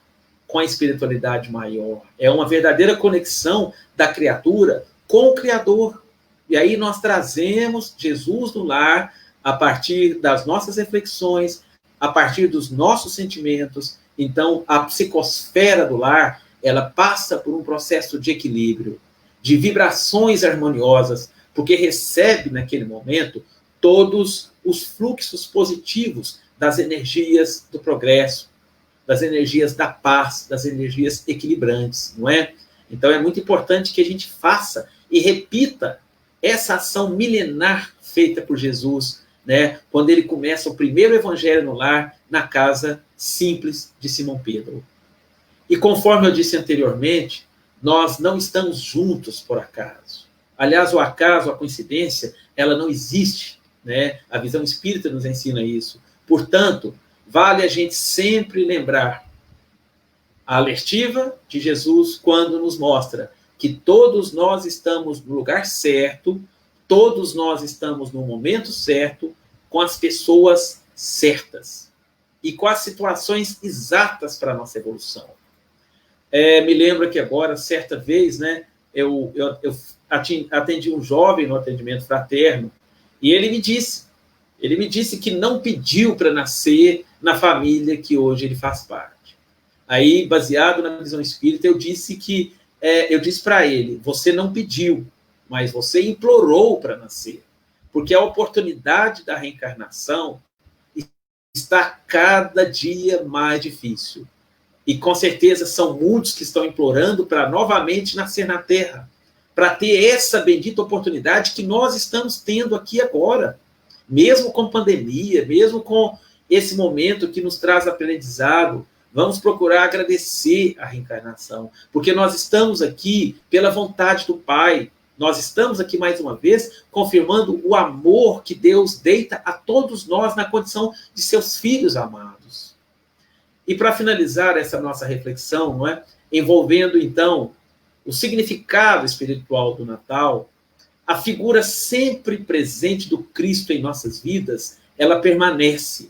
com a espiritualidade maior. É uma verdadeira conexão da criatura com o Criador. E aí nós trazemos Jesus no lar a partir das nossas reflexões, a partir dos nossos sentimentos. Então, a psicosfera do lar, ela passa por um processo de equilíbrio, de vibrações harmoniosas, porque recebe, naquele momento, todos os fluxos positivos das energias do progresso, das energias da paz, das energias equilibrantes, não é? Então, é muito importante que a gente faça e repita essa ação milenar feita por Jesus, né? Quando ele começa o primeiro evangelho no lar, na casa simples de Simão Pedro. E conforme eu disse anteriormente, nós não estamos juntos por acaso. Aliás, o acaso, a coincidência, ela não existe, né? A visão espírita nos ensina isso. Portanto, vale a gente sempre lembrar a alertiva de Jesus quando nos mostra que todos nós estamos no lugar certo, todos nós estamos no momento certo, com as pessoas certas e com as situações exatas para a nossa evolução. Me lembro que agora, certa vez, né, eu atendi um jovem no atendimento fraterno e ele me disse que não pediu para nascer na família que hoje ele faz parte. Aí, baseado na visão espírita, eu disse para ele, você não pediu, mas você implorou para nascer, porque a oportunidade da reencarnação está cada dia mais difícil. E, com certeza, são muitos que estão implorando para novamente nascer na Terra, para ter essa bendita oportunidade que nós estamos tendo aqui agora, mesmo com pandemia, mesmo com esse momento que nos traz aprendizado. Vamos procurar agradecer a reencarnação, porque nós estamos aqui pela vontade do Pai. Nós estamos aqui, mais uma vez, confirmando o amor que Deus deita a todos nós na condição de seus filhos amados. E para finalizar essa nossa reflexão, não é? Envolvendo, então, o significado espiritual do Natal, a figura sempre presente do Cristo em nossas vidas, ela permanece,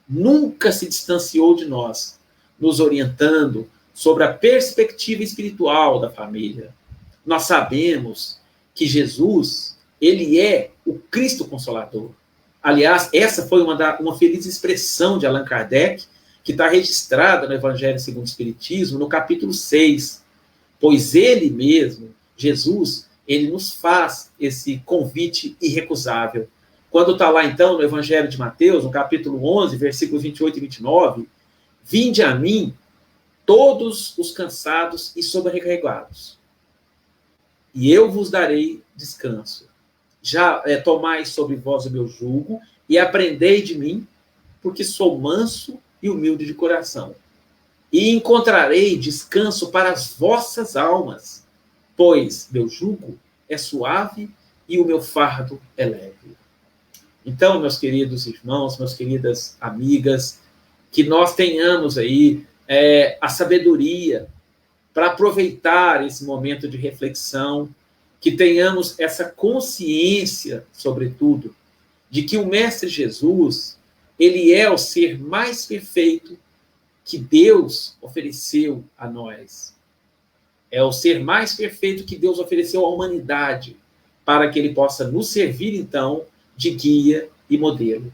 nunca se distanciou de nós, nos orientando sobre a perspectiva espiritual da família. Nós sabemos que Jesus, ele é o Cristo Consolador. Aliás, essa foi uma feliz expressão de Allan Kardec, que está registrada no Evangelho segundo o Espiritismo, no capítulo 6. Pois ele mesmo, Jesus, ele nos faz esse convite irrecusável. Quando está lá, então, no Evangelho de Mateus, no capítulo 11, versículos 28 e 29, vinde a mim todos os cansados e sobrecarregados, e eu vos darei descanso. Já tomai sobre vós o meu jugo e aprendei de mim, porque sou manso e humilde de coração. E encontrarei descanso para as vossas almas, pois meu jugo é suave e o meu fardo é leve. Então, meus queridos irmãos, minhas queridas amigas, que nós tenhamos aí a sabedoria para aproveitar esse momento de reflexão, que tenhamos essa consciência, sobretudo, de que o Mestre Jesus, ele é o ser mais perfeito que Deus ofereceu a nós. É o ser mais perfeito que Deus ofereceu à humanidade, para que ele possa nos servir, então, de guia e modelo.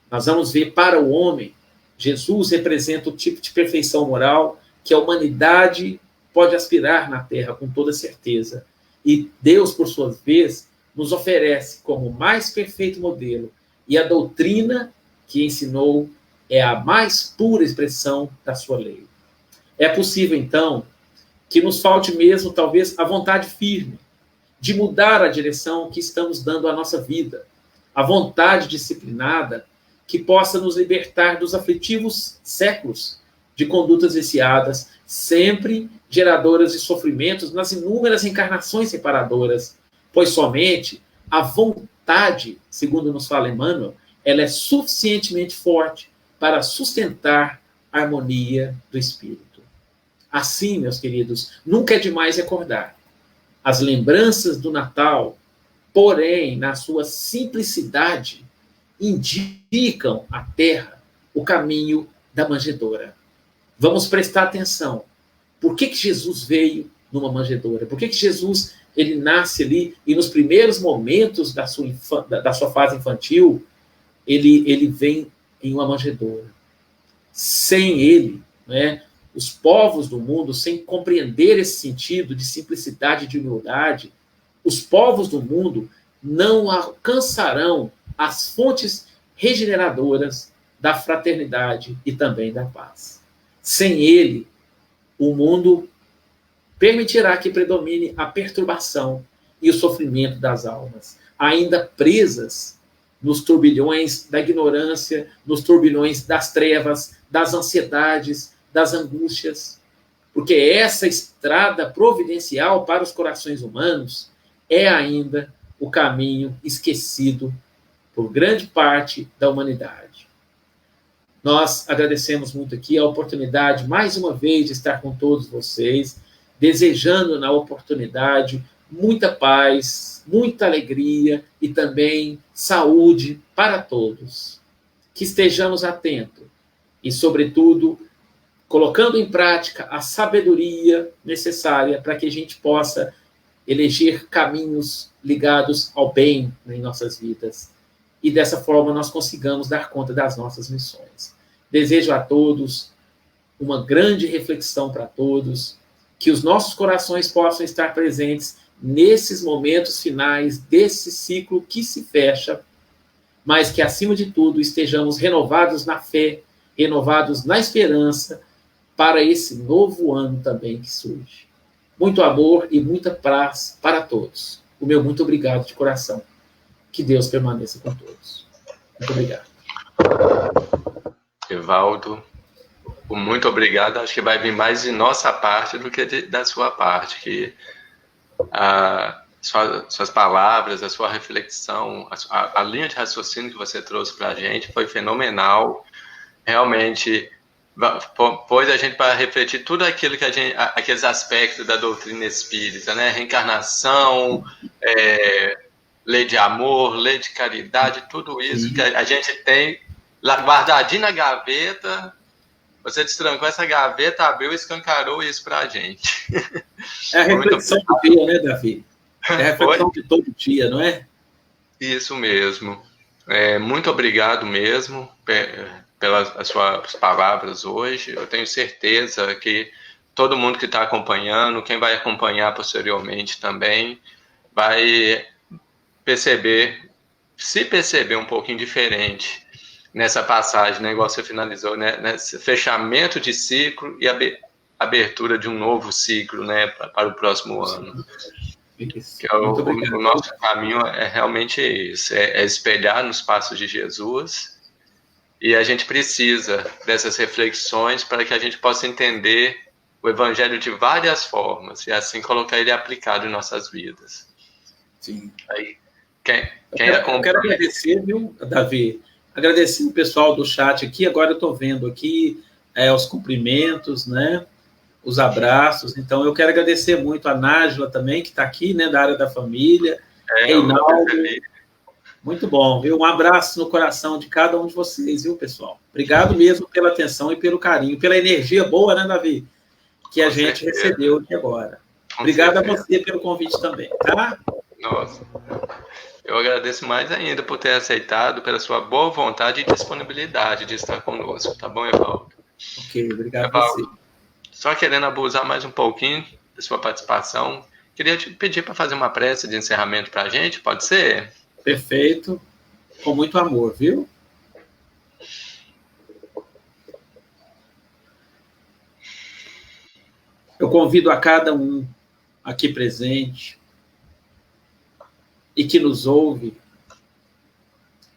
Nós vamos ver para o homem, Jesus representa o tipo de perfeição moral que a humanidade pode aspirar na Terra com toda certeza. E Deus, por sua vez, nos oferece como mais perfeito modelo. E a doutrina que ensinou é a mais pura expressão da sua lei. É possível, então, que nos falte mesmo, talvez, a vontade firme de mudar a direção que estamos dando à nossa vida, a vontade disciplinada que possa nos libertar dos aflitivos séculos de condutas viciadas, sempre geradoras de sofrimentos nas inúmeras encarnações separadoras, pois somente a vontade, segundo nos fala Emmanuel, ela é suficientemente forte para sustentar a harmonia do espírito. Assim, meus queridos, nunca é demais recordar. As lembranças do Natal, porém, na sua simplicidade, indicam à Terra o caminho da manjedoura. Vamos prestar atenção. Por que Jesus veio numa manjedoura? Por que Jesus ele nasce ali e nos primeiros momentos da sua fase infantil, ele vem em uma manjedoura? Sem ele, né, os povos do mundo, sem compreender esse sentido de simplicidade e de humildade, os povos do mundo não alcançarão as fontes regeneradoras da fraternidade e também da paz. Sem ele, o mundo permitirá que predomine a perturbação e o sofrimento das almas, ainda presas nos turbilhões da ignorância, nos turbilhões das trevas, das ansiedades, das angústias, porque essa estrada providencial para os corações humanos é ainda o caminho esquecido por grande parte da humanidade. Nós agradecemos muito aqui a oportunidade, mais uma vez, de estar com todos vocês, desejando na oportunidade muita paz, muita alegria e também saúde para todos. Que estejamos atentos e, sobretudo, colocando em prática a sabedoria necessária para que a gente possa eleger caminhos ligados ao bem em nossas vidas. E dessa forma nós consigamos dar conta das nossas missões. Desejo a todos uma grande reflexão para todos, que os nossos corações possam estar presentes nesses momentos finais desse ciclo que se fecha, mas que, acima de tudo, estejamos renovados na fé, renovados na esperança, para esse novo ano também que surge. Muito amor e muita paz para todos. O meu muito obrigado de coração. Que Deus permaneça com todos. Muito obrigado. Evaldo, muito obrigado. Acho que vai vir mais de nossa parte do que da sua parte. Que suas palavras, a sua reflexão, a linha de raciocínio que você trouxe para a gente foi fenomenal. Realmente pôs a gente para refletir tudo aquilo que aqueles aspectos da doutrina espírita, né? Reencarnação, lei de amor, lei de caridade, tudo isso que a gente tem lá guardadinho na gaveta. Você destrancou essa gaveta, abriu e escancarou isso para a gente. É a reflexão do dia, né, Davi? É a reflexão de todo dia, não é? Isso mesmo. Muito obrigado mesmo pelas suas palavras hoje. Eu tenho certeza que todo mundo que está acompanhando, quem vai acompanhar posteriormente também, vai se perceber um pouquinho diferente nessa passagem, né, igual você finalizou, né, nesse fechamento de ciclo e abertura de um novo ciclo, né, para o próximo ano. Que o nosso caminho é realmente isso, é espelhar nos passos de Jesus. E a gente precisa dessas reflexões para que a gente possa entender o Evangelho de várias formas e assim colocar ele aplicado em nossas vidas. Sim. Aí, eu quero agradecer, viu, Davi? Agradecer o pessoal do chat aqui. Agora eu estou vendo aqui os cumprimentos, né? Os abraços. Então, eu quero agradecer muito a Nájila também, que está aqui, né, da área da família. Reinaldo. Muito bom, viu? Um abraço no coração de cada um de vocês, viu, pessoal? Obrigado mesmo pela atenção e pelo carinho, pela energia boa, né, Davi? que a gente recebeu aqui agora. Obrigado a você pelo convite também, tá? Nossa, eu agradeço mais ainda por ter aceitado, pela sua boa vontade e disponibilidade de estar conosco, tá bom, Evaldo? Ok, obrigado a você. Só querendo abusar mais um pouquinho da sua participação, queria te pedir para fazer uma prece de encerramento para a gente, pode ser? Perfeito, com muito amor, viu? Eu convido a cada um aqui presente e que nos ouve,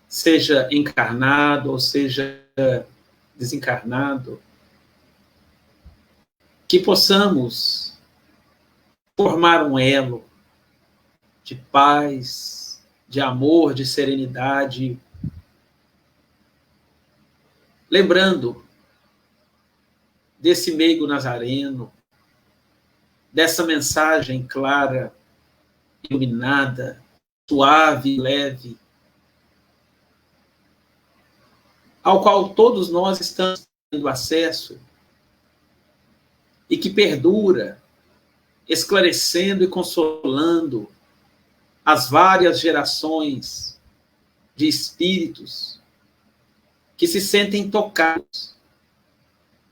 seja encarnado ou seja desencarnado, que possamos formar um elo de paz, de amor, de serenidade, lembrando desse meigo nazareno, dessa mensagem clara, iluminada, suave e leve, ao qual todos nós estamos tendo acesso e que perdura, esclarecendo e consolando as várias gerações de espíritos que se sentem tocados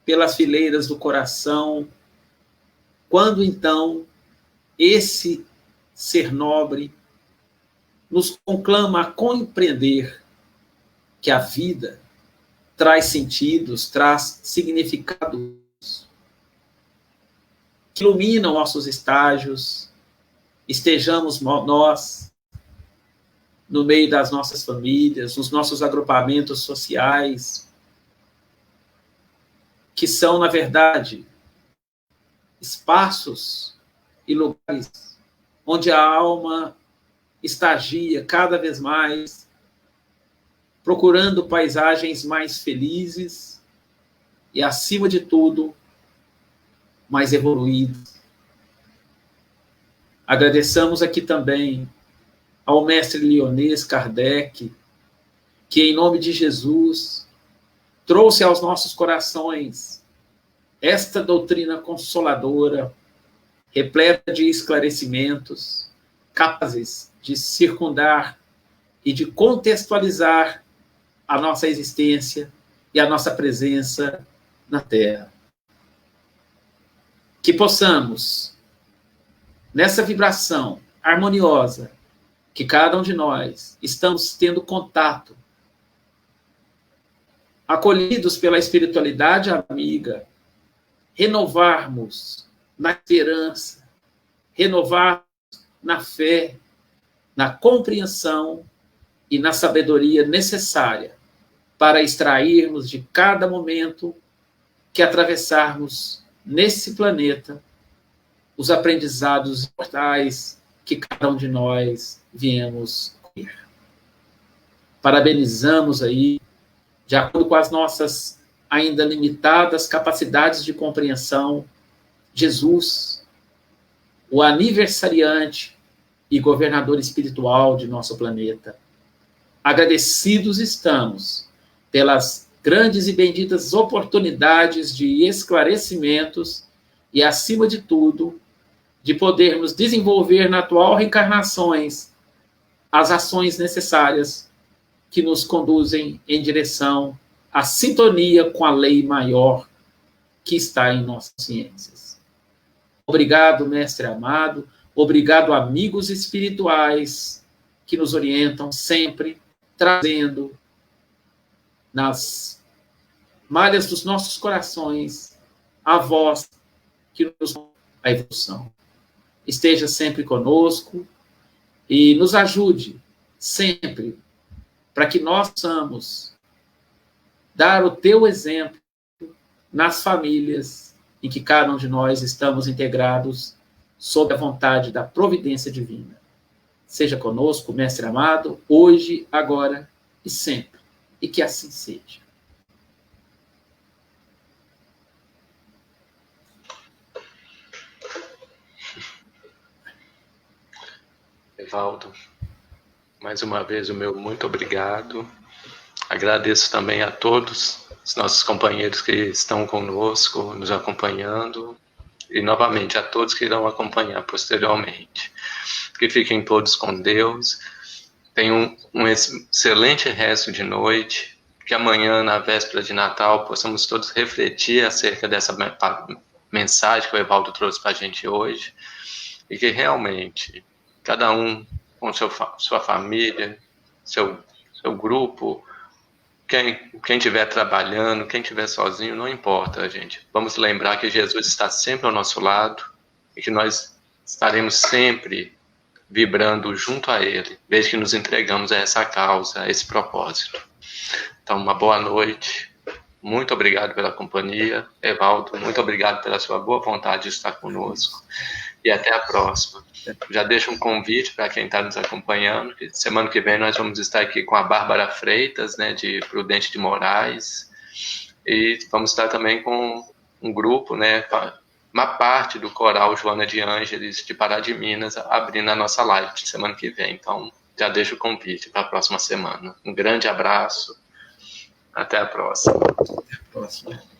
pelas fileiras do coração, quando então esse ser nobre nos conclama a compreender que a vida traz sentidos, traz significados que iluminam nossos estágios, estejamos nós no meio das nossas famílias, nos nossos agrupamentos sociais, que são, na verdade, espaços e lugares onde a alma estagia cada vez mais, procurando paisagens mais felizes e, acima de tudo, mais evoluídas. Agradeçamos aqui também ao mestre Lyonês Kardec, que, em nome de Jesus, trouxe aos nossos corações esta doutrina consoladora, repleta de esclarecimentos, capazes de circundar e de contextualizar a nossa existência e a nossa presença na Terra. Que possamos, nessa vibração harmoniosa, que cada um de nós estamos tendo contato, acolhidos pela espiritualidade amiga, renovarmos na esperança, renovarmos na fé, na compreensão e na sabedoria necessária para extrairmos de cada momento que atravessarmos nesse planeta os aprendizados mortais que cada um de nós viemos ter. Parabenizamos aí, de acordo com as nossas ainda limitadas capacidades de compreensão, Jesus, o aniversariante e governador espiritual de nosso planeta. Agradecidos estamos pelas grandes e benditas oportunidades de esclarecimentos e, acima de tudo, de podermos desenvolver na atual reencarnações as ações necessárias que nos conduzem em direção à sintonia com a lei maior que está em nossas ciências. Obrigado, mestre amado. Obrigado, amigos espirituais que nos orientam sempre, trazendo nas malhas dos nossos corações a voz que nos dá a evolução. Esteja sempre conosco e nos ajude sempre para que nós possamos dar o teu exemplo nas famílias em que cada um de nós estamos integrados sob a vontade da providência divina. Seja conosco, mestre amado, hoje, agora e sempre. E que assim seja. Evaldo, mais uma vez o meu muito obrigado. Agradeço também a todos os nossos companheiros que estão conosco, nos acompanhando. e novamente a todos que irão acompanhar posteriormente. Que fiquem todos com Deus, tenham um excelente resto de noite, que amanhã, na véspera de Natal, possamos todos refletir acerca dessa mensagem que o Evaldo trouxe para a gente hoje, e que realmente cada um com sua família, seu grupo, quem estiver trabalhando, quem estiver sozinho, não importa, gente. Vamos lembrar que Jesus está sempre ao nosso lado e que nós estaremos sempre vibrando junto a Ele, desde que nos entregamos a essa causa, a esse propósito. Então, uma boa noite. Muito obrigado pela companhia. Evaldo, muito obrigado pela sua boa vontade de estar conosco. E até a próxima. Já deixo um convite para quem está nos acompanhando, que semana que vem nós vamos estar aqui com a Bárbara Freitas, né, de Prudente de Moraes, e vamos estar também com um grupo, né, uma parte do coral Joana de Ângeles de Pará de Minas, abrindo a nossa live de semana que vem. Então, já deixo o convite para a próxima semana. Um grande abraço, até a próxima. Até a próxima.